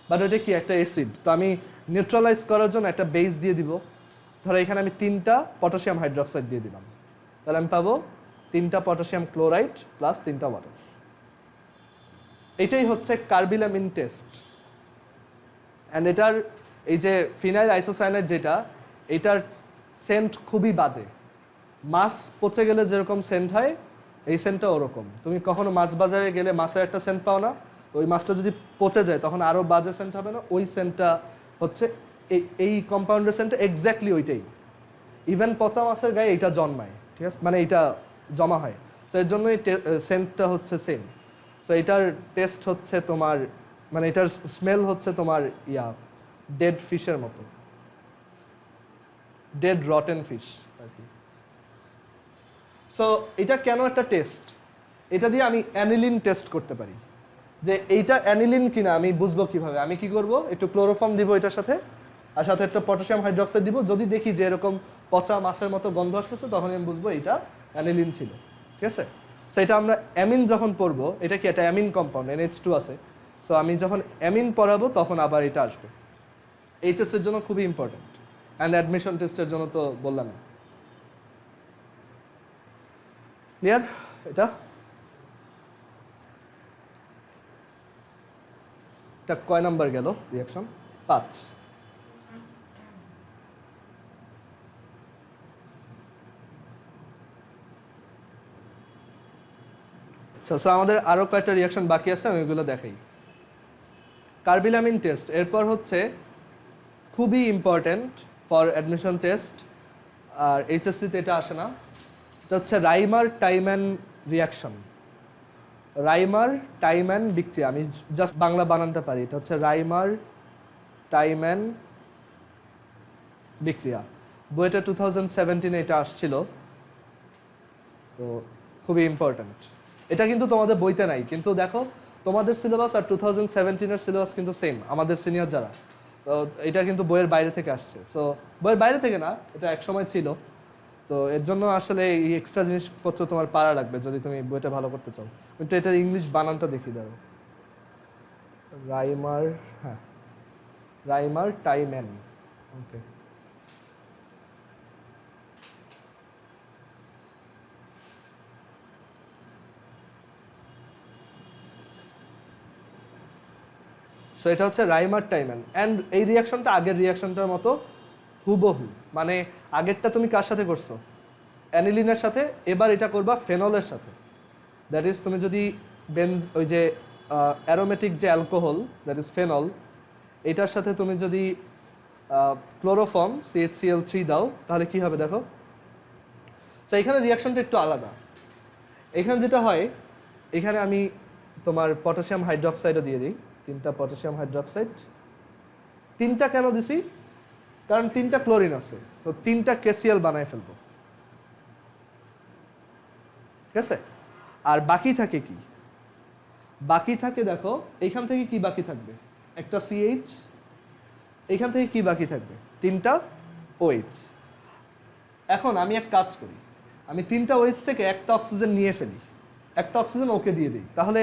বাট এটা কি একটা অ্যাসিড, তো আমি নিউট্রালাইজ করার জন্য একটা বেস দিয়ে দিব। ধরো এখানে আমি তিনটা পটাশিয়াম হাইড্রোক্সাইড দিয়ে দিলাম, তাহলে আমি পাবো তিনটা পটাশিয়াম ক্লোরাইড প্লাস তিনটা ওয়াটার। এটাই হচ্ছে কার্বিলামিন টেস্ট। অ্যান্ড এটার এই যে ফিনাইল আইসোসায়ানাইড যেটা, এটার সেন্ট খুবই বাজে। মাছ পচে গেলে যেরকম সেন্ট হয়, এই সেন্টটা ওরকম। তুমি কখনো মাছ বাজারে গেলে মাছের একটা সেন্ট পাও না? ওই মাছটা যদি পচে যায় তখন আরও বাজে সেন্ট হবে না? ওই সেন্টটা হচ্ছে এই কম্পাউন্ডের সেন্টটা এক্স্যাক্টলি ওইটাই। ইভেন পচা মাছের গায়ে এইটা জন্মায়, ঠিক আছে, মানে এইটা জমা হয়। সো এর জন্যই সেন্টটা হচ্ছে সেম। সো এটার টেস্ট হচ্ছে তোমার, মানে এটার স্মেল হচ্ছে তোমার ডেড ফিশের মতো, ডেড রটেন ফিশ আর কি। সো এটা কেন একটা টেস্ট? এটা দিয়ে আমি অ্যানিলিন টেস্ট করতে পারি, যে এইটা অ্যানিলিন কিনা আমি বুঝবো কিভাবে। আমি কি করব, একটু ক্লোরোফর্ম দিব এটার সাথে, আর সাথে একটা পটাশিয়াম হাইড্রোক্সাইড দিব। যদি দেখি যে এরকম পচা মাছের মতো গন্ধ আসতেছে, তখন আমি বুঝবো এটা অ্যানিলিন ছিল, ঠিক আছে। সো এটা আমরা অ্যামিন যখন পড়বো, এটা কি একটা অ্যামিন কম্পাউন্ড, NH2 আছে। সো আমি যখন অ্যামিন পড়াবো তখন আবার এটা আসবে। এইচএস এর জন্য খুবই ইম্পর্টেন্ট, অ্যান্ড অ্যাডমিশন টেস্টের জন্য তো বললাম। ক্লিয়ার? এটা কয় নাম্বার গেল রিঅ্যাকশন? 5। আচ্ছা, সো আমাদের আরো কয়েকটা রিঅ্যাকশন বাকি আছে, আমি ওইগুলো দেখাই। কার্বিলামিন টেস্ট, এরপর হচ্ছে খুবই ইম্পর্টেন্ট ফর অ্যাডমিশন টেস্ট, আর এইচএসসিতে এটা আসে না। এটা হচ্ছে রাইমার টাইম্যান রিঅ্যাকশন। রাইমার টাইম্যান বিক্রিয়া, আমি জাস্ট বাংলা বানানটা পারি। এটা হচ্ছে রাইমার টাইম্যান বিক্রিয়া। বইটা 2017 এটা আসছিল, তো খুবই ইম্পর্ট্যান্ট। এটা কিন্তু তোমাদের বইতে নাই, কিন্তু দেখো তোমাদের সিলেবাস আর 2017-এর সিলেবাস কিন্তু সেম, আমাদের সিনিয়র যারা। তো এটা কিন্তু বইয়ের বাইরে থেকে আসছে। সো বইয়ের বাইরে থেকে না, এটা এক সময় ছিল। তো এর জন্য আসলে এই এক্সট্রা জিনিসপত্র তোমার পারা লাগবে যদি তুমি বইটা ভালো করতে চাও। কিন্তু এটার ইংলিশ বানানটা দেখিয়ে দাও। রাইমার, হ্যাঁ, রাইমার টাইম্যান। ওকে, সো এটা হচ্ছে রাইমার টাইম্যান। অ্যান্ড এই রিয়াকশনটা আগের রিয়াকশনটার মতো হুবহু, মানে আগেরটা তুমি কার সাথে করছো? অ্যানিলিনের সাথে। এবার এটা করবা ফেনলের সাথে। দ্যাট ইজ, তুমি যদি ওই যে অ্যারোমেটিক যে অ্যালকোহল, দ্যাট ইজ ফেনল, এটার সাথে তুমি যদি ক্লোরোফর্ম CHCl3 দাও, তাহলে কি হবে দেখো। সো এখানে রিয়াকশনটা একটু আলাদা। এখানে যেটা হয়, এখানে আমি তোমার পটাশিয়াম হাইড্রোক্সাইডও দিয়ে দিই, 3টা পটাশিয়াম হাইড্রোক্সাইড। 3টা কেন দিছি? কারণ 3টা ক্লোরিন আছে, তো 3টা KCl বানায় ফেলবো, ঠিক আছে। আর বাকি থাকে কি? বাকি থাকে দেখো, এইখান থেকে কি বাকি থাকবে? একটা CH। এইখান থেকে কি বাকি থাকবে? 3টা OH। এখন আমি এক কাজ করি, আমি 3টা OH থেকে একটা অক্সিজেন নিয়ে ফেলি, একটা অক্সিজেন ওকে দিয়ে দিই। তাহলে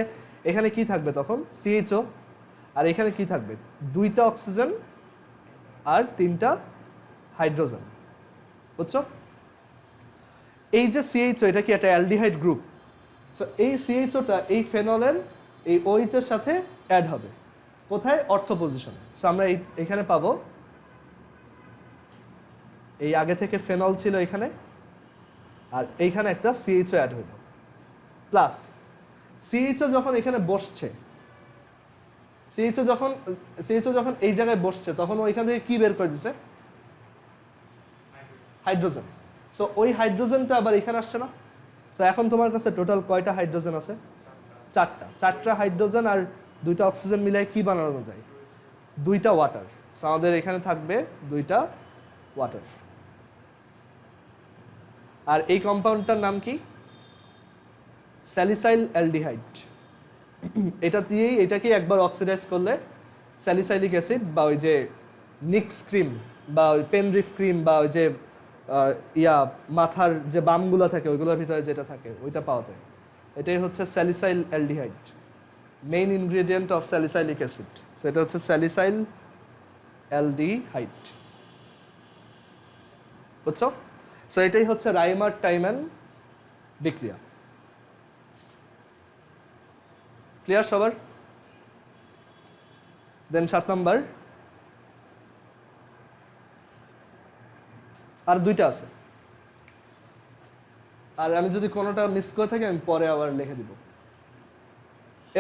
এখানে কি থাকবে তখন? CHO। আর এখানে কি থাকবে? 2টা অক্সিজেন আর 3টা হাইড্রোজেন, বুঝছো? এই যে CHO, এটা কি একটা অ্যালডিহাইড গ্রুপ। সো এই CHOটা এই ফেনলের এই OH এর সাথে অ্যাড হবে। কোথায়? অর্থ পজিশনে। সো আমরা এখানে পাবো, এই আগে থেকে ফেনল ছিল এখানে, আর এইখানে একটা CHO অ্যাড হইল। প্লাস CHO যখন এখানে বসছে, CHO যখন এই জায়গায় বসছে, তখন ওইখান থেকে কি বের করে দিচ্ছে? হাইড্রোজেন। সো ওই হাইড্রোজেনটা আবার এখানে আসছে না? সো এখন তোমার কাছে টোটাল কয়টা হাইড্রোজেন আছে? 4টা। 4টা হাইড্রোজেন আর দুইটা অক্সিজেন মিলাই কি বানানো যায়? দুইটা ওয়াটার। সো আমাদের এখানে থাকবে দুইটা ওয়াটার। আর এই কম্পাউন্ডটার নাম কি? স্যালিসাইল অ্যালডিহাইড। এটা দিয়েই এটাকে একবার অক্সিডাইজ করলে স্যালিসাইলিক অ্যাসিড বা ওই যে নিক্স ক্রিম বা ওই পেনরিফ ক্রিম বা ওই যে মাথার যে বামগুলো থাকে ওইগুলোর ভিতরে যেটা থাকে ওইটা পাওয়া যায়। এটাই হচ্ছে salicyl aldehyde, main ingredient of salicylic acid. So এটা হচ্ছে স্যালিসাইল অ্যালডিহাইড, বুঝছো? সো এটাই হচ্ছে রাইমার-টাইম্যান বিক্রিয়া। ক্লিয়ার সবার? দেন 7 নাম্বার, আর দুইটা আছে, আর আমি যদি কোনোটা মিস করে থাকি আমি পরে আবার লিখে দিব।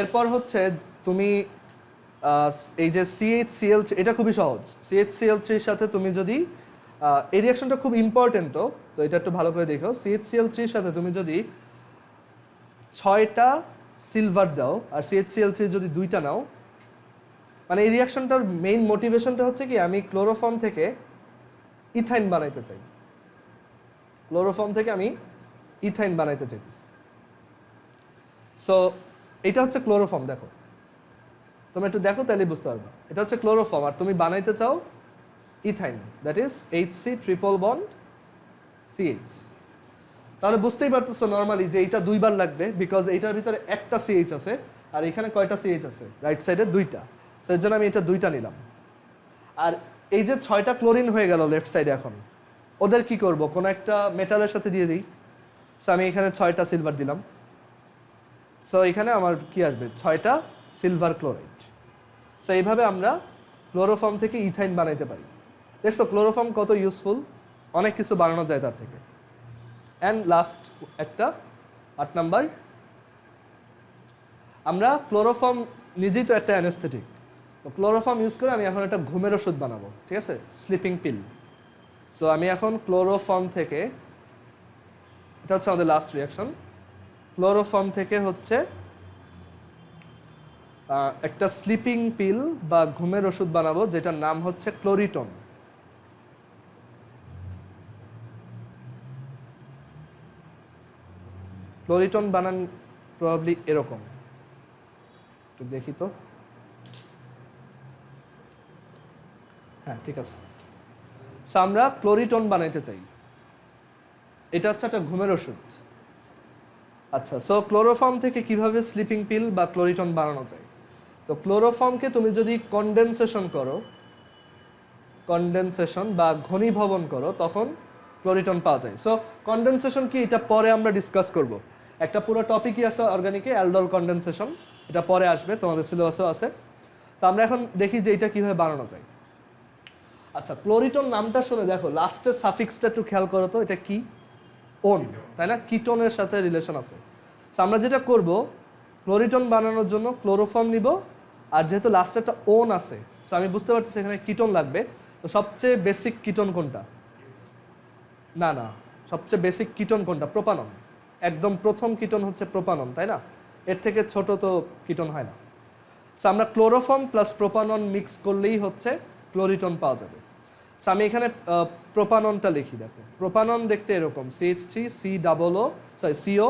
এরপর হচ্ছে তুমি এই যে CH-Cl3, এটা খুবই সহজ। CH-Cl3 এর সাথে তুমি যদি এই রিঅ্যাকশনটা খুব ইম্পর্টেন্ট, তো এটা একটু ভালো করে দেখো। CH-Cl3 এর সাথে তুমি যদি 6টা সিলভার দাও আর CH-Cl3 যদি 2টা নাও, মানে এই রিঅ্যাকশনটার মেইন মোটিভেশনটা হচ্ছে কি আমি ক্লোরোফর্ম থেকে ইথাইন বানাইতে চাই। ক্লোরোফর্ম থেকে আমি ইথাইন বানাইতে চাইতেছি। সো এটা হচ্ছে ক্লোরোফর্ম। দেখো, তুমি একটু দেখো তাহলে বুঝতে পারবে। এটা হচ্ছে ক্লোরোফর্ম আর তুমি বানাইতে চাও ethyne, that is HC triple bond CH। তাহলে বুঝতেই পারতেছো নর্মালি যে এটা দুইবার লাগবে, বিকজ এইটার ভিতরে একটা CH আছে আর এখানে কয়টা CH আছে? রাইট সাইডে 2টা। সো এর জন্য আমি এটা 2টা নিলাম। আর এই যে 6টা ক্লোরিন হয়ে গেল লেফট সাইডে, এখন ওদের কি করব? কোনো একটা মেটালের সাথে দিয়ে দিই। সো আমি এখানে 6টা সিলভার দিলাম। সো এখানে আমার কি আসবে? 6টা সিলভার ক্লোরাইড। সো এইভাবে আমরা ক্লোরোফর্ম থেকে ইথাইন বানাইতে পারি। দেখছো ক্লোরোফর্ম কত ইউজফুল, অনেক কিছু বানানো যায় তার থেকে। অ্যান্ড লাস্ট একটা 8 নাম্বার, আমরা ক্লোরোফর্ম নিজেই তো একটা অ্যানেস্থেটিক, তো ক্লোরোফর্ম ইউজ করে আমি এখন একটা ঘুমের ওষুধ বানাবো, ঠিক আছে? Sleeping pill. সো আমি এখন ক্লোরোফর্ম থেকে, এটা হচ্ছে আমাদের লাস্ট রিঅ্যাকশন, ক্লোরোফর্ম থেকে হচ্ছে একটা স্লিপিং পিল বা ঘুমের ওষুধ বানাবো যেটার নাম হচ্ছে ক্লোরিটন। ক্লোরিটন বানান প্রবাবলি এরকম, একটু দেখি তো। হ্যাঁ ঠিক আছে। সো আমরা ক্লোরিটন বানাইতে চাই, এটা হচ্ছে একটা ঘুমের ওষুধ। আচ্ছা, সো ক্লোরোফর্ম থেকে কিভাবে স্লিপিং পিল বা ক্লোরিটন বানানো যায়? তো ক্লোরোফর্মকে তুমি যদি কনডেনসেশন করো, কনডেনসেশন বা ঘনীভবন করো, তখন ক্লোরিটন পাওয়া যায়। সো কনডেনসেশন কি এটা পরে আমরা ডিসকাস করব। একটা পুরো টপিকই আছে অর্গানিকে, অ্যালডল কনডেনসেশন, এটা পরে আসবে, তোমাদের সিলেবাসেও আছে। তো আমরা এখন দেখি যে এটা কিভাবে বানানো যায়। আচ্ছা, ক্লোরিটন নামটা শুনে দেখো লাস্টের সাফিক্সটা একটু খেয়াল করো তো, এটা কি? ওন, তাই না? কিটোনের সাথে রিলেশন আছে। সো আমরা যেটা করব, ক্লোরিটন বানানোর জন্য ক্লোরোফর্ম নিব, আর যেহেতু লাস্টে একটা ওন আছে, সো আমি বুঝতে পারতেছি এখানে কিটোন লাগবে। তো সবচেয়ে বেসিক কিটোন কোনটা? না না, সবচেয়ে বেসিক কিটোন কোনটা? প্রোপানন। একদম প্রথম কিটোন হচ্ছে প্রোপানন, তাই না? এর থেকে ছোট তো কিটোন হয় না। সো আমরা ক্লোরোফর্ম প্লাস প্রোপানন মিক্স করলেই হচ্ছে ক্লোরিটন পাওয়া যাবে। সো আমি এখানে প্রোপাননটা লিখি। দেখো প্রোপানন দেখতে এরকম, CO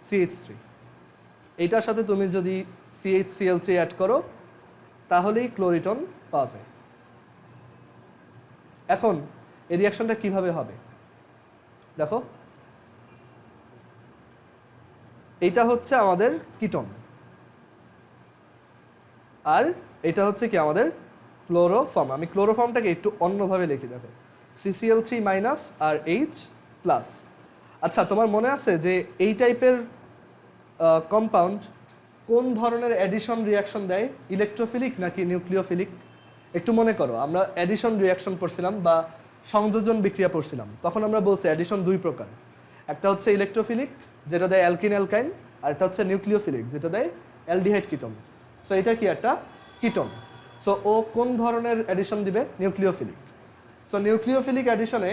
CH3। এইটার সাথে তুমি যদি CH-Cl3 অ্যাড করো তাহলেই ক্লোরিটন পাওয়া যায়। এখন এই রিঅ্যাকশনটা কিভাবে হবে দেখো, এইটা হচ্ছে আমাদের কিটোন আর এটা হচ্ছে কি আমাদের ক্লোরোফর্ম। আমি ক্লোরোফর্মটাকে একটু অন্যভাবে লিখি। দেখো CCl3 মাইনাস আর H প্লাস। আচ্ছা, তোমার মনে আছে যে এই টাইপের কম্পাউন্ড কোন ধরনের অ্যাডিশন রিঅ্যাকশন দেয়? ইলেকট্রোফিলিক নাকি নিউক্লিওফিলিক? একটু মনে করো, আমরা অ্যাডিশন রিঅ্যাকশন পড়ছিলাম বা সংযোজন বিক্রিয়া পড়ছিলাম, তখন আমরা বলছি অ্যাডিশন দুই প্রকার। একটা হচ্ছে ইলেকট্রোফিলিক যেটা দেয় অ্যালকিন অ্যালকাইন, আর একটা হচ্ছে নিউক্লিওফিলিক যেটা দেয় অ্যালডিহাইড কিটোন। সো এটা কি একটা কিটোন। সো ও কোন ধরনের অ্যাডিশন দিবে? নিউক্লিওফিলিক। সো নিউক্লিওফিলিক অ্যাডিশনে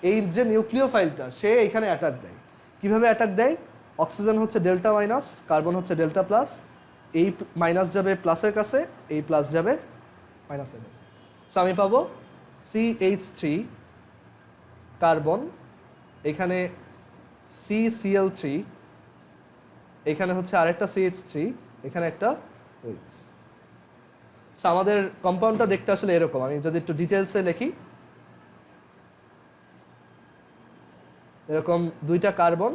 এই যে নিউক্লিওফাইলটা সে এখানে অ্যাটাক দেয়। কিভাবে অ্যাটাক দেয়? অক্সিজেন হচ্ছে ডেল্টা মাইনাস, কার্বন হচ্ছে ডেল্টা প্লাস, এই মাইনাস যাবে প্লাসের কাছে, এই প্লাস যাবে মাইনাসের কাছে। সো আমি পাবো CH3 কার্বন, এখানে CCl3, এখানে হচ্ছে আরেকটা CH3, এখানে একটা OH। সো আমাদের কম্পাউন্ডটা দেখতে আসলে এরকম। আমি যদি একটু ডিটেলসে লিখি, এরকম দুইটা কার্বন,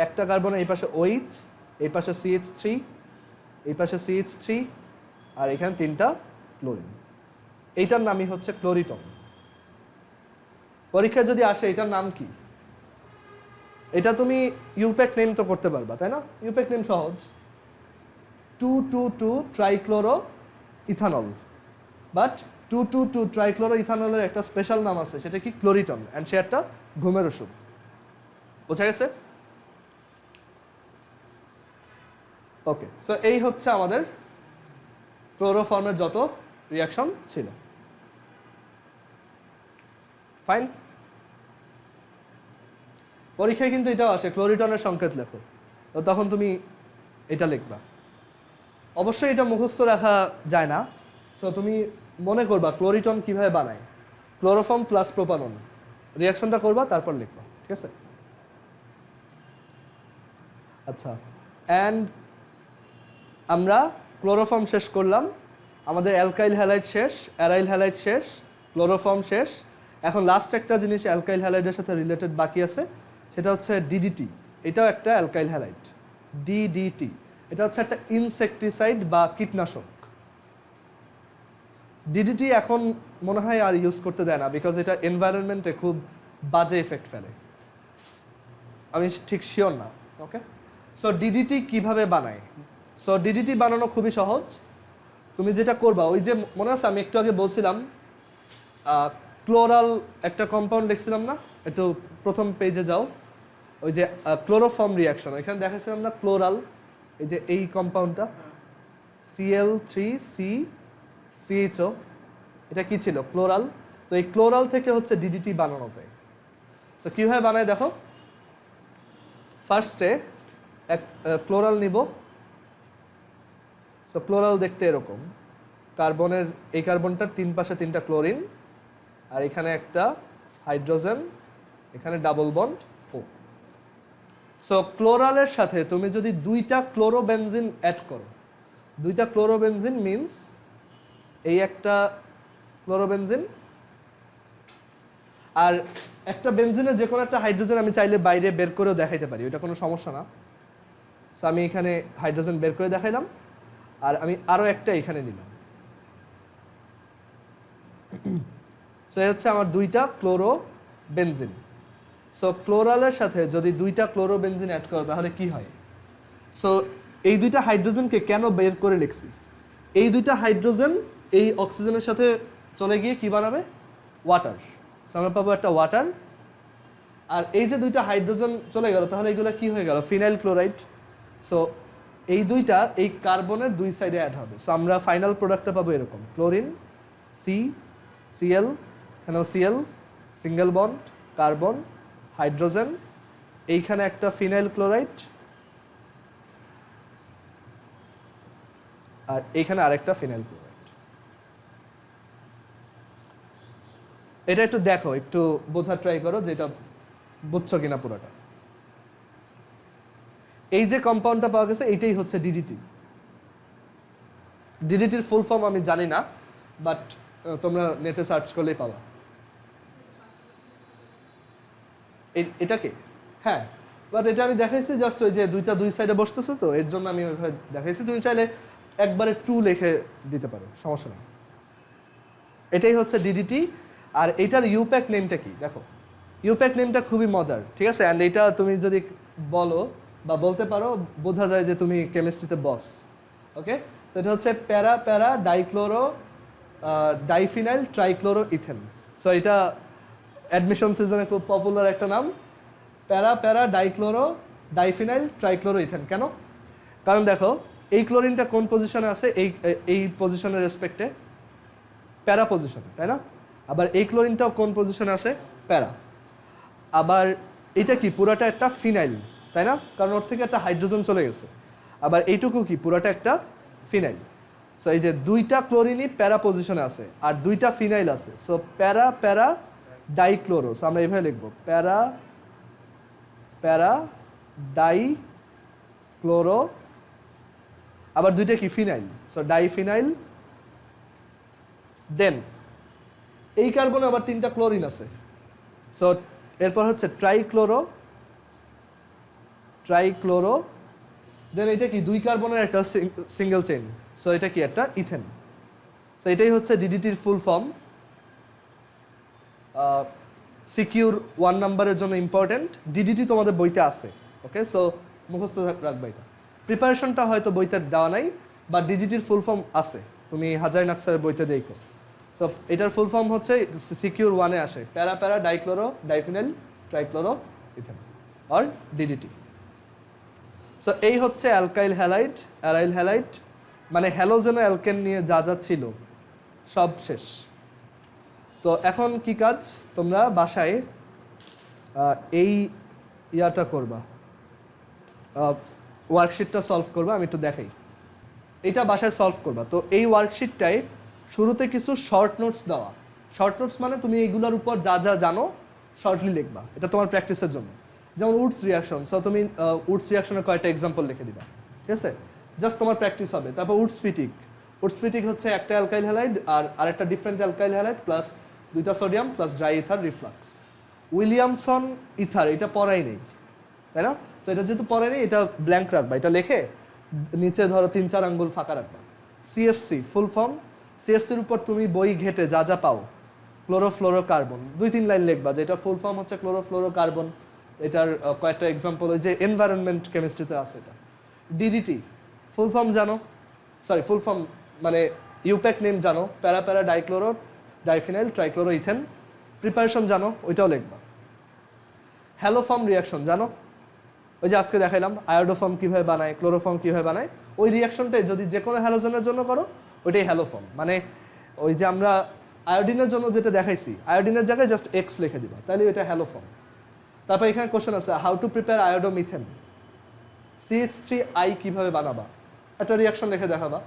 একটা কার্বনের এই পাশে OH, এই পাশে CH3, এই পাশে CH3, আর এখানে তিনটা ক্লোরিন। এইটার নামই হচ্ছে ক্লোরিটন। পরীক্ষায় যদি আসে এটার নাম কি, এটা তুমি ইউপ্যাক নেম তো করতে পারবা, তাই না? ইউপ্যাক নেম সহজ, 2,2,2 ট্রাইক্লোরো ইথানল। বাট 2,2,2 ট্রাইক্লোরো ইথানলের একটা স্পেশাল নাম আছে, সেটা কি? ক্লোরিটন। অ্যান্ড সে একটা ঘুমের ওষুধ। বোঝা গেছে? ওকে, সো এই হচ্ছে আমাদের ক্লোরোফর্মের যত রিয়াকশন ছিল। ফাইন। পরীক্ষায় কিন্তু এটাও আসে, ক্লোরিটনের সংকেত লেখো, তো তখন তুমি এটা লিখবা। অবশ্যই এটা মুখস্থ রাখা যায় না, সো তুমি মনে করবা ক্লোরিটন কিভাবে বানায়, ক্লোরোফর্ম প্লাস প্রোপানন, রিয়াকশনটা করবা, তারপর লিখবা। ঠিক আছে? আচ্ছা, অ্যান্ড আমরা ক্লোরোফর্ম শেষ করলাম, আমাদের অ্যালকাইল হ্যালাইড শেষ, অ্যারাইল হ্যালাইড শেষ, ক্লোরোফর্ম শেষ। এখন লাস্ট একটা জিনিস অ্যালকাইল হ্যালাইডের সাথে রিলেটেড বাকি আছে, সেটা হচ্ছে ডিডিটি। এটাও একটা অ্যালকাইল হ্যালাইড, ডিডিটি। এটা হচ্ছে একটা ইনসেকটিসাইড বা কীটনাশক। ডিডিটি এখন মনে হয় আর ইউজ করতে দেয় না, বিকজ এটা এনভায়রনমেন্টে খুব বাজে এফেক্ট ফেলে। আমি ঠিক শিওর না। ওকে, সো ডিডিটি কিভাবে বানায়? সো ডিডিটি বানানো খুবই সহজ। তুমি যেটা করবা, ওই যে মনে আছে আমি একটু আগে বলছিলাম ক্লোরাল একটা কম্পাউন্ড লিখছিলাম না, একটু প্রথম পেজে যাও, ওই যে ক্লোরোফর্ম রিয়াকশন, এখানে দেখাচ্ছিলাম না ক্লোরাল, এই যে এই কম্পাউন্ডটা Cl3CCHO, এটা কি ছিল? ক্লোরাল। তো এই ক্লোরাল থেকে হচ্ছে ডিডিটি বানানো যায়। তো কীভাবে বানায় দেখো, ফার্স্টে এক ক্লোরাল নিব। সো ক্লোরাল দেখতে এরকম, কার্বনের এই কার্বনটার তিন পাশে তিনটা ক্লোরিন, আর এখানে একটা হাইড্রোজেন, এখানে ডাবল বন্ড ও। সো ক্লোরালের সাথে তুমি যদি দুইটা ক্লোরোবেনজিন অ্যাড করো, দুইটা ক্লোরোবেনজিন মিনস এই একটা ক্লোরোবেনজিন, আর একটা বেনজিনের যে কোনো একটা হাইড্রোজেন আমি চাইলে বাইরে বের করেও দেখাইতে পারি, ওটা কোনো সমস্যা না। সো আমি এখানে হাইড্রোজেন বের করে দেখাইলাম, আর আমি আরও একটা এখানে নিলাম। সো এই হচ্ছে আমার দুইটা ক্লোরোবেনজিন। সো ক্লোরালের সাথে যদি দুইটা ক্লোরোবেনজিন অ্যাড করো তাহলে কি হয়? সো এই দুইটা হাইড্রোজেনকে কেন বের করে লিখছি? এই দুইটা হাইড্রোজেন এই অক্সিজেনের সাথে চলে গিয়ে কি বানাবে? ওয়াটার। সো আমরা পাবো একটা ওয়াটার। আর এই যে দুইটা হাইড্রোজেন চলে গেল, তাহলে এগুলো কি হয়ে গেল? Phenyl chloride. সো এই দুইটা এই কার্বনের দুই সাইডে অ্যাড হবে। সো আমরা ফাইনাল প্রোডাক্টটা পাবো এরকম, ক্লোরিন CCl, এখানেও Cl, single bond, carbon, hydrogen, এইখানে একটা ফিনাইল ক্লোরাইড, আর এইখানে আরেকটা ফিনাইল ক্লোরাইড। এটা একটু দেখো, একটু বোঝার ট্রাই করো যে এটা বুঝছো কিনা পুরোটা। এই যে কম্পাউন্ডটা পাওয়া গেছে এইটাই হচ্ছে ডিডিটি। ডিডিটির ফুল ফর্ম আমি জানি না, বাট তোমরা নেটে সার্চ করলেই পাবা। এটাকে হ্যাঁ, বাট এটা আমি দেখাইছি জাস্ট ওই যে দুইটা দুই সাইডে বসতেছে, তো এর জন্য আমি ওইভাবে দেখাইছি। তুমি চাইলে একবারে 2 লিখে দিতে পারো, সমস্যা নেই। এটাই হচ্ছে ডিডিটি। আর এটার ইউপ্যাক নেমটা কি দেখো, ইউপ্যাক নেমটা খুবই মজার, ঠিক আছে? অ্যান্ড এটা তুমি যদি বলো বা বলতে পারো, বোঝা যায় যে তুমি কেমিস্ট্রিতে বস। ওকে, তো এটা হচ্ছে para para dichloro diphenyl trichloro ethane. So এটা অ্যাডমিশন সিজনে খুব পপুলার একটা নাম, প্যারা para dichloro diphenyl trichloro ethane. কেন? কারণ দেখো এই ক্লোরিনটা কোন পজিশনে আছে, এই পজিশনের রেসপেক্টে প্যারা পজিশনে, তাই না? আবার এই ক্লোরিনটাও কোন পজিশনে আছে? প্যারা। আবার এটা কি পুরাটা একটা ফিনাইল, তাই না? কারণ ওর থেকে একটা হাইড্রোজেন চলে গেছে। আবার এইটুকু কি পুরোটা একটা ফিনাইল। সো এই যে দুইটা ক্লোরিনই প্যারা পজিশনে আছে আর দুইটা ফিনাইল আছে, সো প্যারা প্যারা ডাইক্লোরো। সো আমরা এইভাবে লিখবো প্যারা প্যারা ডাইক্লোরো, আবার দুইটা কি ফিনাইল, সো ডাইফিনাইল। দেন এই কার্বনে আবার তিনটা ক্লোরিন আছে, সো এরপর হচ্ছে ট্রাইক্লোরো ট্রাইক্লোরো। দেন এটা কি দুই কার্বনের একটা সিঙ্গেল চেইন, সো এটা কি একটা ইথেন। সো এটাই হচ্ছে ডিডিটির ফুল ফর্ম। সিকিউর 1 নাম্বারের জন্য ইম্পর্টেন্ট, ডিডিটি তোমাদের বইতে আছে, ওকে, সো মুখস্থ রাখবা এটা। প্রিপারেশনটা হয়তো বইতে দেওয়া নাই, বা ডিডিটির ফুল ফর্ম আছে, তুমি হাজারিন আক্সারের বইতে দেখো। সো এটার ফুল ফর্ম হচ্ছে সিকিউর 1-এ আসে para para dichloro diphenyl trichloro ethane or DDT. So এই হচ্ছে অ্যালকাইল হ্যালাইড অ্যারাইল হ্যালাইড, মানে হ্যালোজেন অ্যালকেন নিয়ে যা যা ছিল সব শেষ। তো এখন কি কাজ, তোমরা বাসায় এই ইয়াটা করবা, ওয়ার্কশিটটা সলভ করবা। আমি একটু দেখাই, এটা বাসায় সলভ করবা। তো এই ওয়ার্কশিটটায় শুরুতে কিছু শর্ট নোটস দেওয়া। শর্ট নোটস মানে তুমি এইগুলোর উপর যা যা জানো শর্টলি লিখবা, এটা তোমার প্র্যাকটিসের জন্য। যেমন উডস রিয়াকশন, সো তুমি উডস রিয়াকশনের কয়েকটা এক্সাম্পল লিখে দিবা, ঠিক আছে, জাস্ট তোমার প্র্যাকটিস হবে। তারপর উডস ফিটিক, উডস ফিটিক হচ্ছে একটা অ্যালকাইল হ্যালাইড আর আরেকটা ডিফারেন্ট অ্যালকাইল হ্যালাইড প্লাস দুইটা sodium plus dry ether reflux. Williamson ether এটা পড়াই নেই, তাই না? সো এটা যেহেতু পড়াই নেই, এটা ব্ল্যাঙ্ক রাখবা, এটা লিখে নিচে ধরো 3-4 আঙ্গুল ফাঁকা রাখবা। সিএফসি ফুল ফর্ম, সিএফসির উপর তুমি বই ঘেটে যা যা পাও, ক্লোরোফ্লোরোকার্বন 2-3 লাইন লিখবা, যেটা ফুল ফর্ম হচ্ছে ক্লোরোফ্লোরোকার্বন। এটার কয়েকটা এক্সাম্পল ওই যে এনভায়রনমেন্ট কেমিস্ট্রিতে আছে এটা। ডিডিটি ফুল ফর্ম জানো, সরি ফুল ফর্ম মানে ইউপ্যাক নেম জানো, para para dichloro diphenyl trichloro ethane. Preparation জানো, ওইটাও লিখবা। হ্যালোফর্ম রিয়াকশন জানো, ওই যে আজকে দেখাইলাম আয়োডোফর্ম কীভাবে বানায়, ক্লোরোফর্ম কীভাবে বানায়, ওই রিয়াকশনটাই যদি যে কোনো হ্যালোজেনের জন্য করো ওইটাই হ্যালোফর্ম। মানে ওই যে আমরা আয়োডিনের জন্য যেটা দেখাইছি, আয়োডিনের জায়গায় জাস্ট এক্স লিখে দিবা, তাহলে ওইটা হ্যালোফর্ম। তারপর এখানে কোশ্চেন আছে হাউ টু প্রিপেয়ার আয়োডোমিথেন, CH3I কীভাবে বানাবা, একটা রিয়াকশন লিখে দেখাবা।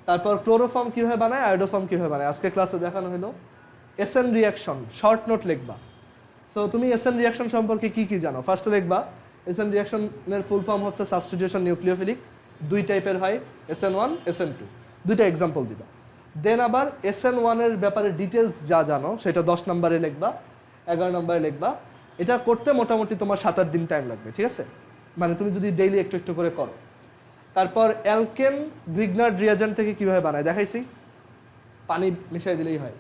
তারপর ক্লোরোফর্ম কীভাবে বানায়, আয়োডোফর্ম কীভাবে বানায়, আজকে ক্লাসে দেখানো হলো। এসএন রিয়াকশন শর্ট নোট লিখবা। সো তুমি এসএন রিয়াকশন সম্পর্কে কী কী জানো, ফার্স্টে লিখবা এসএন রিয়াকশনের ফুল ফর্ম হচ্ছে সাবস্টিটিউশন নিউক্লিওফিলিক, 2 টাইপের হয়, SN1 SN2, 2টা এক্সাম্পল দিবা। দেন আবার SN1-এর ব্যাপারে ডিটেলস যা জানো সেটা 10 নম্বরে লিখবা, 11 নম্বরে লিখবা। এটা করতে মোটামুটি তোমার 7-8 দিন টাইম লাগবে, ঠিক আছে, মানে তুমি যদি ডেইলি একটু একটু করে করো। তারপর অ্যালকেন গ্রিগনার্ড রিয়াজেন্ট থেকে কীভাবে বানায় দেখাইছি, পানি মিশাই দিলেই হয়।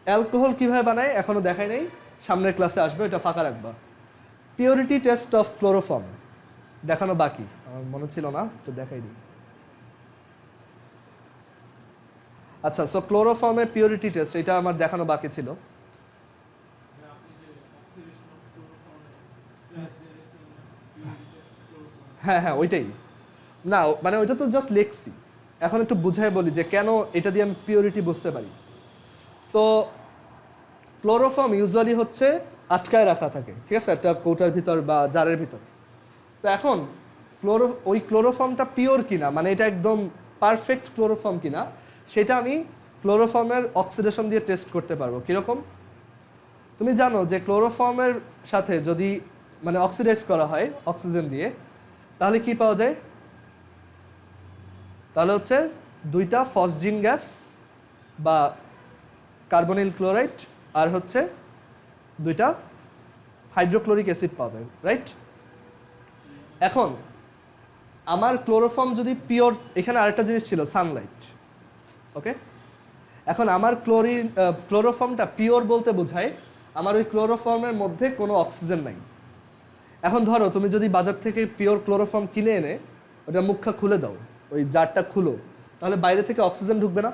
অ্যালকোহল কীভাবে বানায় এখনও দেখাই নেই, সামনের ক্লাসে আসবে, এটা ফাঁকা রাখবা। পিওরিটি টেস্ট অফ ক্লোরোফর্ম দেখানো বাকি, আমার মনে ছিল না, তো দেখাই দিই। আচ্ছা, সো ক্লোরোফর্মের পিওরিটি টেস্ট এটা আমার দেখানো বাকি ছিল। হ্যাঁ হ্যাঁ ওইটাই না, মানে ওইটা তো জাস্ট লিখছি, এখন একটু বুঝাই বলি যে কেন এটা দিয়ে আমি পিওরিটি বুঝতে পারি। তো ক্লোরোফর্ম ইউজুয়ালি হচ্ছে আটকায় রাখা থাকে, ঠিক আছে, একটা কৌটার ভিতর বা জারের ভিতর। তো এখন ওই ক্লোরোফর্মটা পিওর কিনা, মানে এটা একদম পারফেক্ট ক্লোরোফর্ম কিনা, সেটা আমি ক্লোরোফর্মের অক্সিডেশন দিয়ে টেস্ট করতে পারবো। কীরকম, তুমি জানো যে ক্লোরোফর্মের সাথে যদি মানে অক্সিডাইজ করা হয় অক্সিজেন দিয়ে, তাহলে কি পাওয়া যায়, তাহলে হচ্ছে 2টা ফসজিন গ্যাস বা কার্বনিল ক্লোরাইড আর হচ্ছে 2টা হাইড্রোক্লোরিক অ্যাসিড পাওয়া যায়, রাইট? এখন আমার ক্লোরোফর্ম যদি পিওর, এখানে আরেকটা জিনিস ছিল সানলাইট, ওকে। এখন আমার ক্লোরোফর্মটা পিওর বলতে বোঝায় আমার ওই ক্লোরোফর্মের মধ্যে কোনো অক্সিজেন নাই। এখন ধরো তুমি যদি বাজার থেকে পিওর ক্লোরোফর্ম কিনে এনে ওটা মুখটা খুলে দাও, ওই জারটা খুলো, তাহলে বাইরে থেকে অক্সিজেন ঢুকবে না।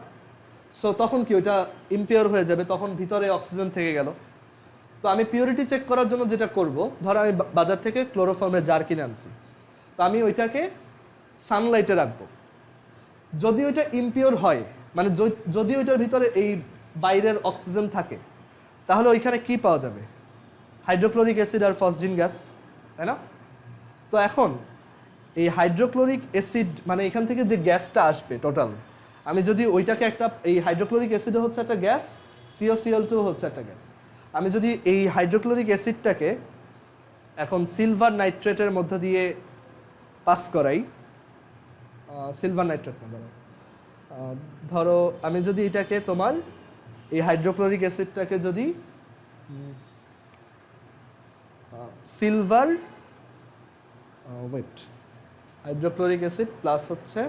সো তখন কি ওইটা ইমপিওর হয়ে যাবে, তখন ভিতরে অক্সিজেন থেকে গেল। তো আমি পিওরিটি চেক করার জন্য যেটা করব, ধরো আমি বাজার থেকে ক্লোরোফর্মের জার কিনে আনছি, তো আমি ওইটাকে সানলাইটে রাখবো। যদি ওইটা ইমপিওর হয়, মানে যদি ওইটার ভিতরে এই বাইরের অক্সিজেন থাকে, তাহলে ওইখানে কি পাওয়া যাবে, হাইড্রোক্লোরিক অ্যাসিড আর ফসজিন গ্যাস, তাই না? তো এখন এই হাইড্রোক্লোরিক অ্যাসিড মানে এখান থেকে যে গ্যাসটা আসবে টোটাল, আমি যদি ওইটাকে একটা, এই হাইড্রোক্লোরিক অ্যাসিডও হচ্ছে একটা গ্যাস, COCl2 হচ্ছে একটা গ্যাস, আমি যদি এই হাইড্রোক্লোরিক অ্যাসিডটাকে এখন সিলভার নাইট্রেটের মধ্য দিয়ে পাস করাই, সিলভার নাইট্রেট না ধরো আমি যদি এটাকে তোমার এই হাইড্রোক্লোরিক অ্যাসিডটাকে যদি সিলভার ওয়েট হাইড্রোক্লোরিক অ্যাসিড প্লাস হচ্ছে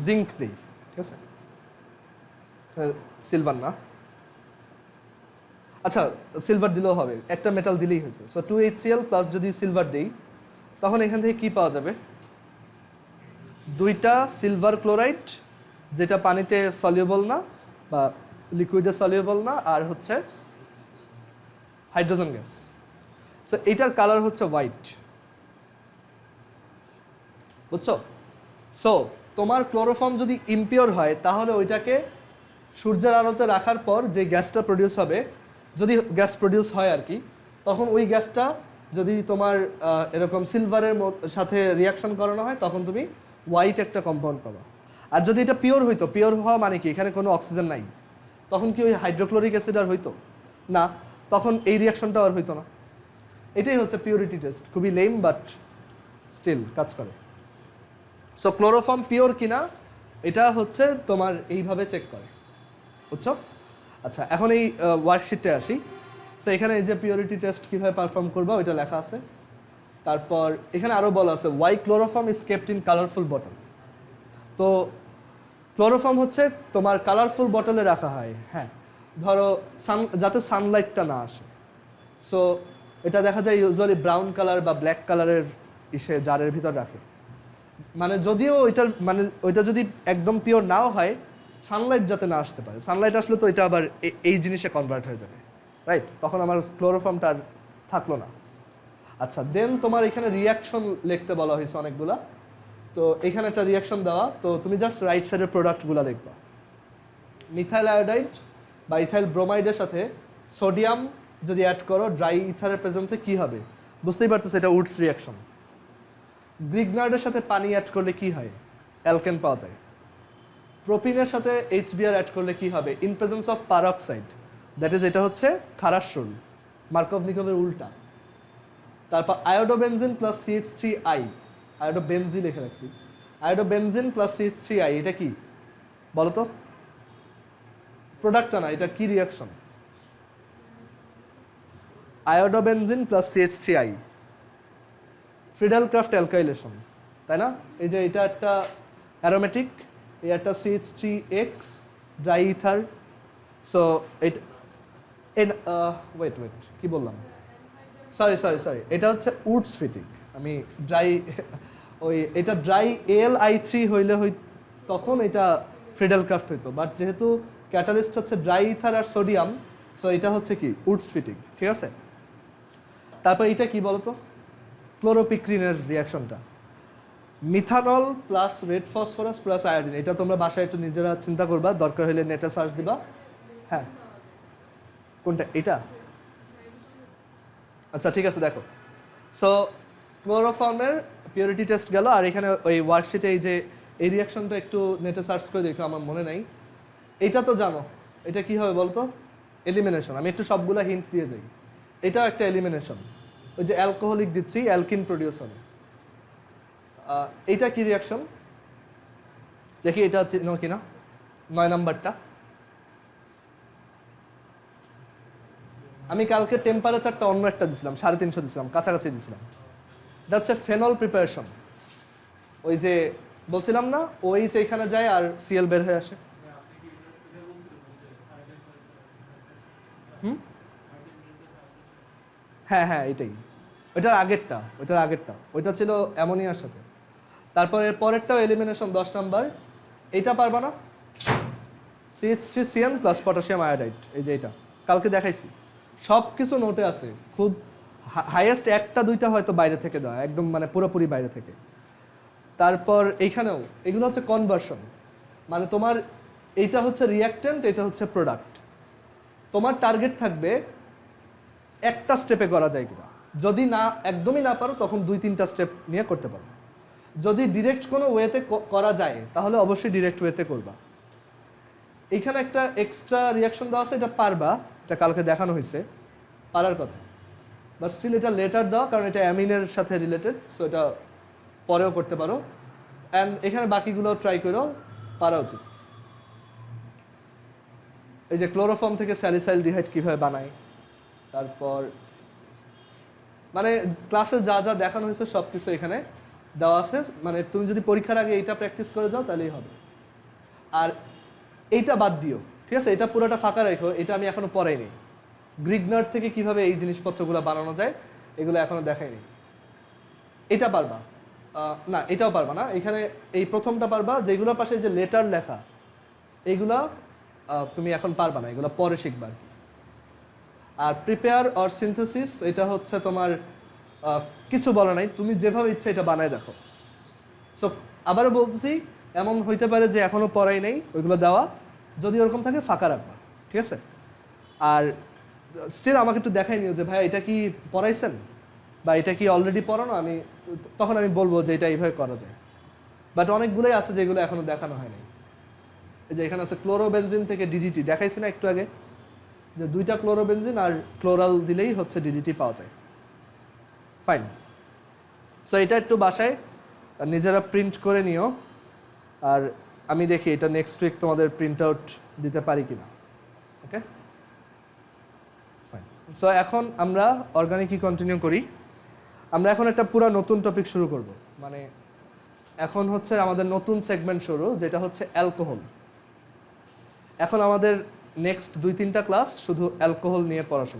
জিঙ্ক দিই, ঠিক আছে, সিলভার না, আচ্ছা সিলভার দিলেও হবে, একটা মেটাল দিলেই হয়েছে। সো 2HCl প্লাস যদি সিলভার দিই তখন এখান থেকে কি পাওয়া যাবে, দুইটা সিলভার ক্লোরাইড যেটা পানিতে সলিউবল না বা লিকুইডে সলিউবল না, আর হচ্ছে হাইড্রোজেন গ্যাস। সো এটার কালার হচ্ছে হোয়াইট, বুঝছো? সো তোমার ক্লোরোফর্ম যদি ইমপিওর হয় তাহলে ওইটাকে সূর্যের আলোতে রাখার পর যে গ্যাসটা প্রডিউস হবে, যদি গ্যাস প্রডিউস হয় আর কি, তখন ওই গ্যাসটা যদি তোমার এরকম সিলভারের সাথে রিয়াকশন করানো হয় তখন তুমি হোয়াইট একটা কম্পাউন্ড পাবা। আর যদি এটা পিওর হইতো, পিওর হওয়া মানে কি এখানে কোনো অক্সিজেন নাই, তখন কি ওই হাইড্রোক্লোরিক অ্যাসিড আর হইতো না, তখন এই রিয়াকশনটা আর হইতো না। এটাই হচ্ছে পিওরিটি টেস্ট, খুবই লেম বাট স্টিল কাজ করে। সো ক্লোরোফর্ম পিওর কিনা এটা হচ্ছে তোমার এইভাবে চেক করে, বুঝছো? আচ্ছা এখন এই ওয়ার্কশিটে আসি। সো এখানে এই যে পিওরিটি টেস্ট কীভাবে পারফর্ম করবো ওইটা লেখা আছে। তারপর এখানে আরও বলা আছে why chloroform is kept in colourful bottle. তো ক্লোরোফর্ম হচ্ছে তোমার কালারফুল বটলে রাখা হয়, হ্যাঁ, ধরো যাতে সানলাইটটা না আসে। সো এটা দেখা যায় ইউজুয়ালি ব্রাউন কালার বা ব্ল্যাক কালারের জারের ভিতর রাখে, মানে যদিও ওইটা যদি একদম পিওর নাও হয়, সানলাইট যাতে না আসতে পারে, সানলাইট আসলে তো এটা আবার এই জিনিসে কনভার্ট হয়ে যাবে, রাইট? তখন আমার ক্লোরোফর্মটা আর থাকলো না। আচ্ছা দেন তোমার এখানে রিয়াকশন লিখতে বলা হয়েছে অনেকগুলা। তো এখানে একটা রিয়াকশন দেওয়া, তো তুমি জাস্ট রাইট সাইডের প্রোডাক্টগুলো দেখবা। মিথাইল আয়োডাইড বা ইথাইল ব্রোমাইডের সাথে সোডিয়াম যদি অ্যাড করো ড্রাই ইথারের প্রেজেন্সে কি হবে, বুঝতেই পারতেছে এটা উডস রিয়াকশন। গ্রিগনার্ডের সাথে পানি অ্যাড করলে কি হয়, অ্যালকেন পাওয়া যায়। প্রোপিনের সাথে HBr অ্যাড করলে কি হবে, in presence of peroxide, that is এটা হচ্ছে খারাস রুল, মার্কভ-নিকভের উল্টা। তারপর আয়োডোবেনজিন প্লাস CH3I, আয়োডোবেনজিন লিখে রাখছি, আয়োডোবেনজিন প্লাস CH3I এটা কি বলো তো? প্রোডাক্টটা না, এটা কি reaction? Iodobenzene plus CH3I, Friedel Crafts alkylation, তাই না? এই যে এটা একটা অ্যারোমেটিক, এই একটা CH3X dry ether. So wait কি বললাম, সরি এটা হচ্ছে উডস ফিটিং, আমি ড্রাই এটা ড্রাই AlI3 হইলে তখন এটা ফ্রিডেল-ক্রাফট হইতো, বাট যেহেতু ক্যাটালিস্ট হচ্ছে ড্রাই ইথার আর সোডিয়াম, সো এটা হচ্ছে কি উডস ফিটিং, ঠিক আছে? তারপর এটা কি বলতো, ক্লোরোপিক্রিনের রিয়াকশনটা, methanol plus red phosphorus plus iodine. এটা তোমরা বাসায় একটু নিজেরা চিন্তা করবা, দরকার হলে নেটে সার্চ দিবা। হ্যাঁ কোনটা এটা? আচ্ছা ঠিক আছে দেখো। সো ক্লোরোফর্মের পিউরিটি টেস্ট গেল, আর এখানে ওই ওয়ার্কশিটে এই যে এই রিয়াকশনটা একটু নেটে সার্চ করে দেখো, আমার মনে নাই। এইটা তো জানো, এটা কি হবে বলতো? এলিমিনেশন। আমি একটু সবগুলা হিন্ট দিয়ে যাই। এটাও একটা এলিমিনেশন, ওই যে অ্যালকোহলিক দিচ্ছি, অ্যালকিন প্রডিউস হবে। এইটা কি রিয়াকশন দেখি, এটা চিনো কিনা? 9 নাম্বারটা। আমি কালকে টেম্পারেচারটা অন্য একটা দিছিলাম, 350 দিছিলাম, কাছাকাছি দিছিলাম। এটা হচ্ছে ফেনল প্রিপারেশন। ওই যে বলছিলাম না, ওই যে এখানে যায় আর Cl বের হয়ে আসে। হ্যাঁ এটাই, ওইটার আগেরটা ওইটা ছিল অ্যামোনিয়ার সাথে। তারপর এর পরেরটাও এলিমিনেশন 10 নাম্বার। এইটা পারবা না, CH3CN প্লাস পটাশিয়াম আয়োডাইড। এই যে এটা কালকে দেখাইছি, সব কিছু নোটে আছে, খুব হাইয়েস্ট 1টা-2টা হয়তো বাইরে থেকে দেওয়া, একদম মানে পুরোপুরি বাইরে থেকে। তারপর এইখানেও এগুলো হচ্ছে কনভার্সন, মানে তোমার এইটা হচ্ছে রিয়াক্ট্যান্ট, এটা হচ্ছে প্রোডাক্ট। তোমার টার্গেট থাকবে একটা স্টেপে করা যায় কিনা। যদি না একদমই না পারো তখন 2-3টা স্টেপ নিয়ে করতে পারো। যদি ডিরেক্ট কোনো ওয়েতে করা যায় তাহলে অবশ্যই ডিরেক্ট ওয়েতে করবা। এইখানে একটা এক্সট্রা রিয়াকশন দেওয়া আছে, এটা পারবা, এটা কালকে দেখানো হয়েছে, পারার কথা, বাট স্টিল এটা লেটার দেওয়া, কারণ এটা অ্যামিনের সাথে রিলেটেড, সো এটা পরেও করতে পারো। অ্যান্ড এখানে বাকিগুলো ট্রাই করো, পারা উচিত। এই যে ক্লোরোফর্ম থেকে স্যালিসাইলডিহাইড কীভাবে বানায়, তারপর মানে ক্লাসে যা যা দেখানো হয়েছে সব কিছু এখানে দেওয়া আছে। মানে তুমি যদি পরীক্ষার আগে এইটা প্র্যাকটিস করে যাও তাহলেই হবে। আর এইটা বাদ দিও, ঠিক আছে, এটা পুরোটা ফাঁকা রাখো, এটা আমি এখনো পড়াইনি। গ্রিগনার থেকে কিভাবে এই জিনিসপত্রগুলো বানানো যায় এগুলো এখনো দেখাইনি। এটা পারবা না, এটাও পারবা না। এখানে এই প্রথমটা পারবা, যেগুলোর পাশে যে লেটার লেখা এইগুলা তুমি এখন পারবা না, এগুলো পরে শিখবা। আর প্রিপেয়ার অর সিনথেসিস এটা হচ্ছে তোমার কিছু বলা নাই, তুমি যেভাবে ইচ্ছা এটা বানায় দেখো। সো আবারও বলতেছি, এমন হইতে পারে যে এখনো পড়াই নেই, ওইগুলো দেওয়া, যদি ওরকম থাকে ফাঁকা রাখবা, ঠিক আছে। আর স্টিল আমাকে একটু দেখাই নিও যে ভাই এটা কি পড়াইছেন বা এটা কি অলরেডি পড়ানো, আমি তখন আমি বলবো যে এটা এইভাবে করা যায়। বাট অনেকগুলোই আছে যেগুলো এখনো দেখানো হয়নি। এই যে এখানে আছে ক্লোরোবেনজিন থেকে ডিডিটি, দেখাইছি না একটু আগে, যে 2টা ক্লোরোবেনজিন আর ক্লোরাল দিলেই হচ্ছে ডিডিটি পাওয়া যায়। ফাইন, সো এটা একটু বাসায় নিজেরা প্রিন্ট করে নিও, আর আমি দেখি এটা নেক্সট উইক তোমাদের প্রিন্ট আউট দিতে পারি কিনা। ওকে, ফাইন। সো এখন আমরা অর্গানিকই কন্টিনিউ করি। আমরা এখন একটা পুরো নতুন টপিক শুরু করব, মানে এখন হচ্ছে আমাদের নতুন সেগমেন্ট শুরু, যেটা হচ্ছে অ্যালকোহল। এখন আমাদের নেক্সট 2-3টা ক্লাস শুধু অ্যালকোহল নিয়ে পড়াশোনা।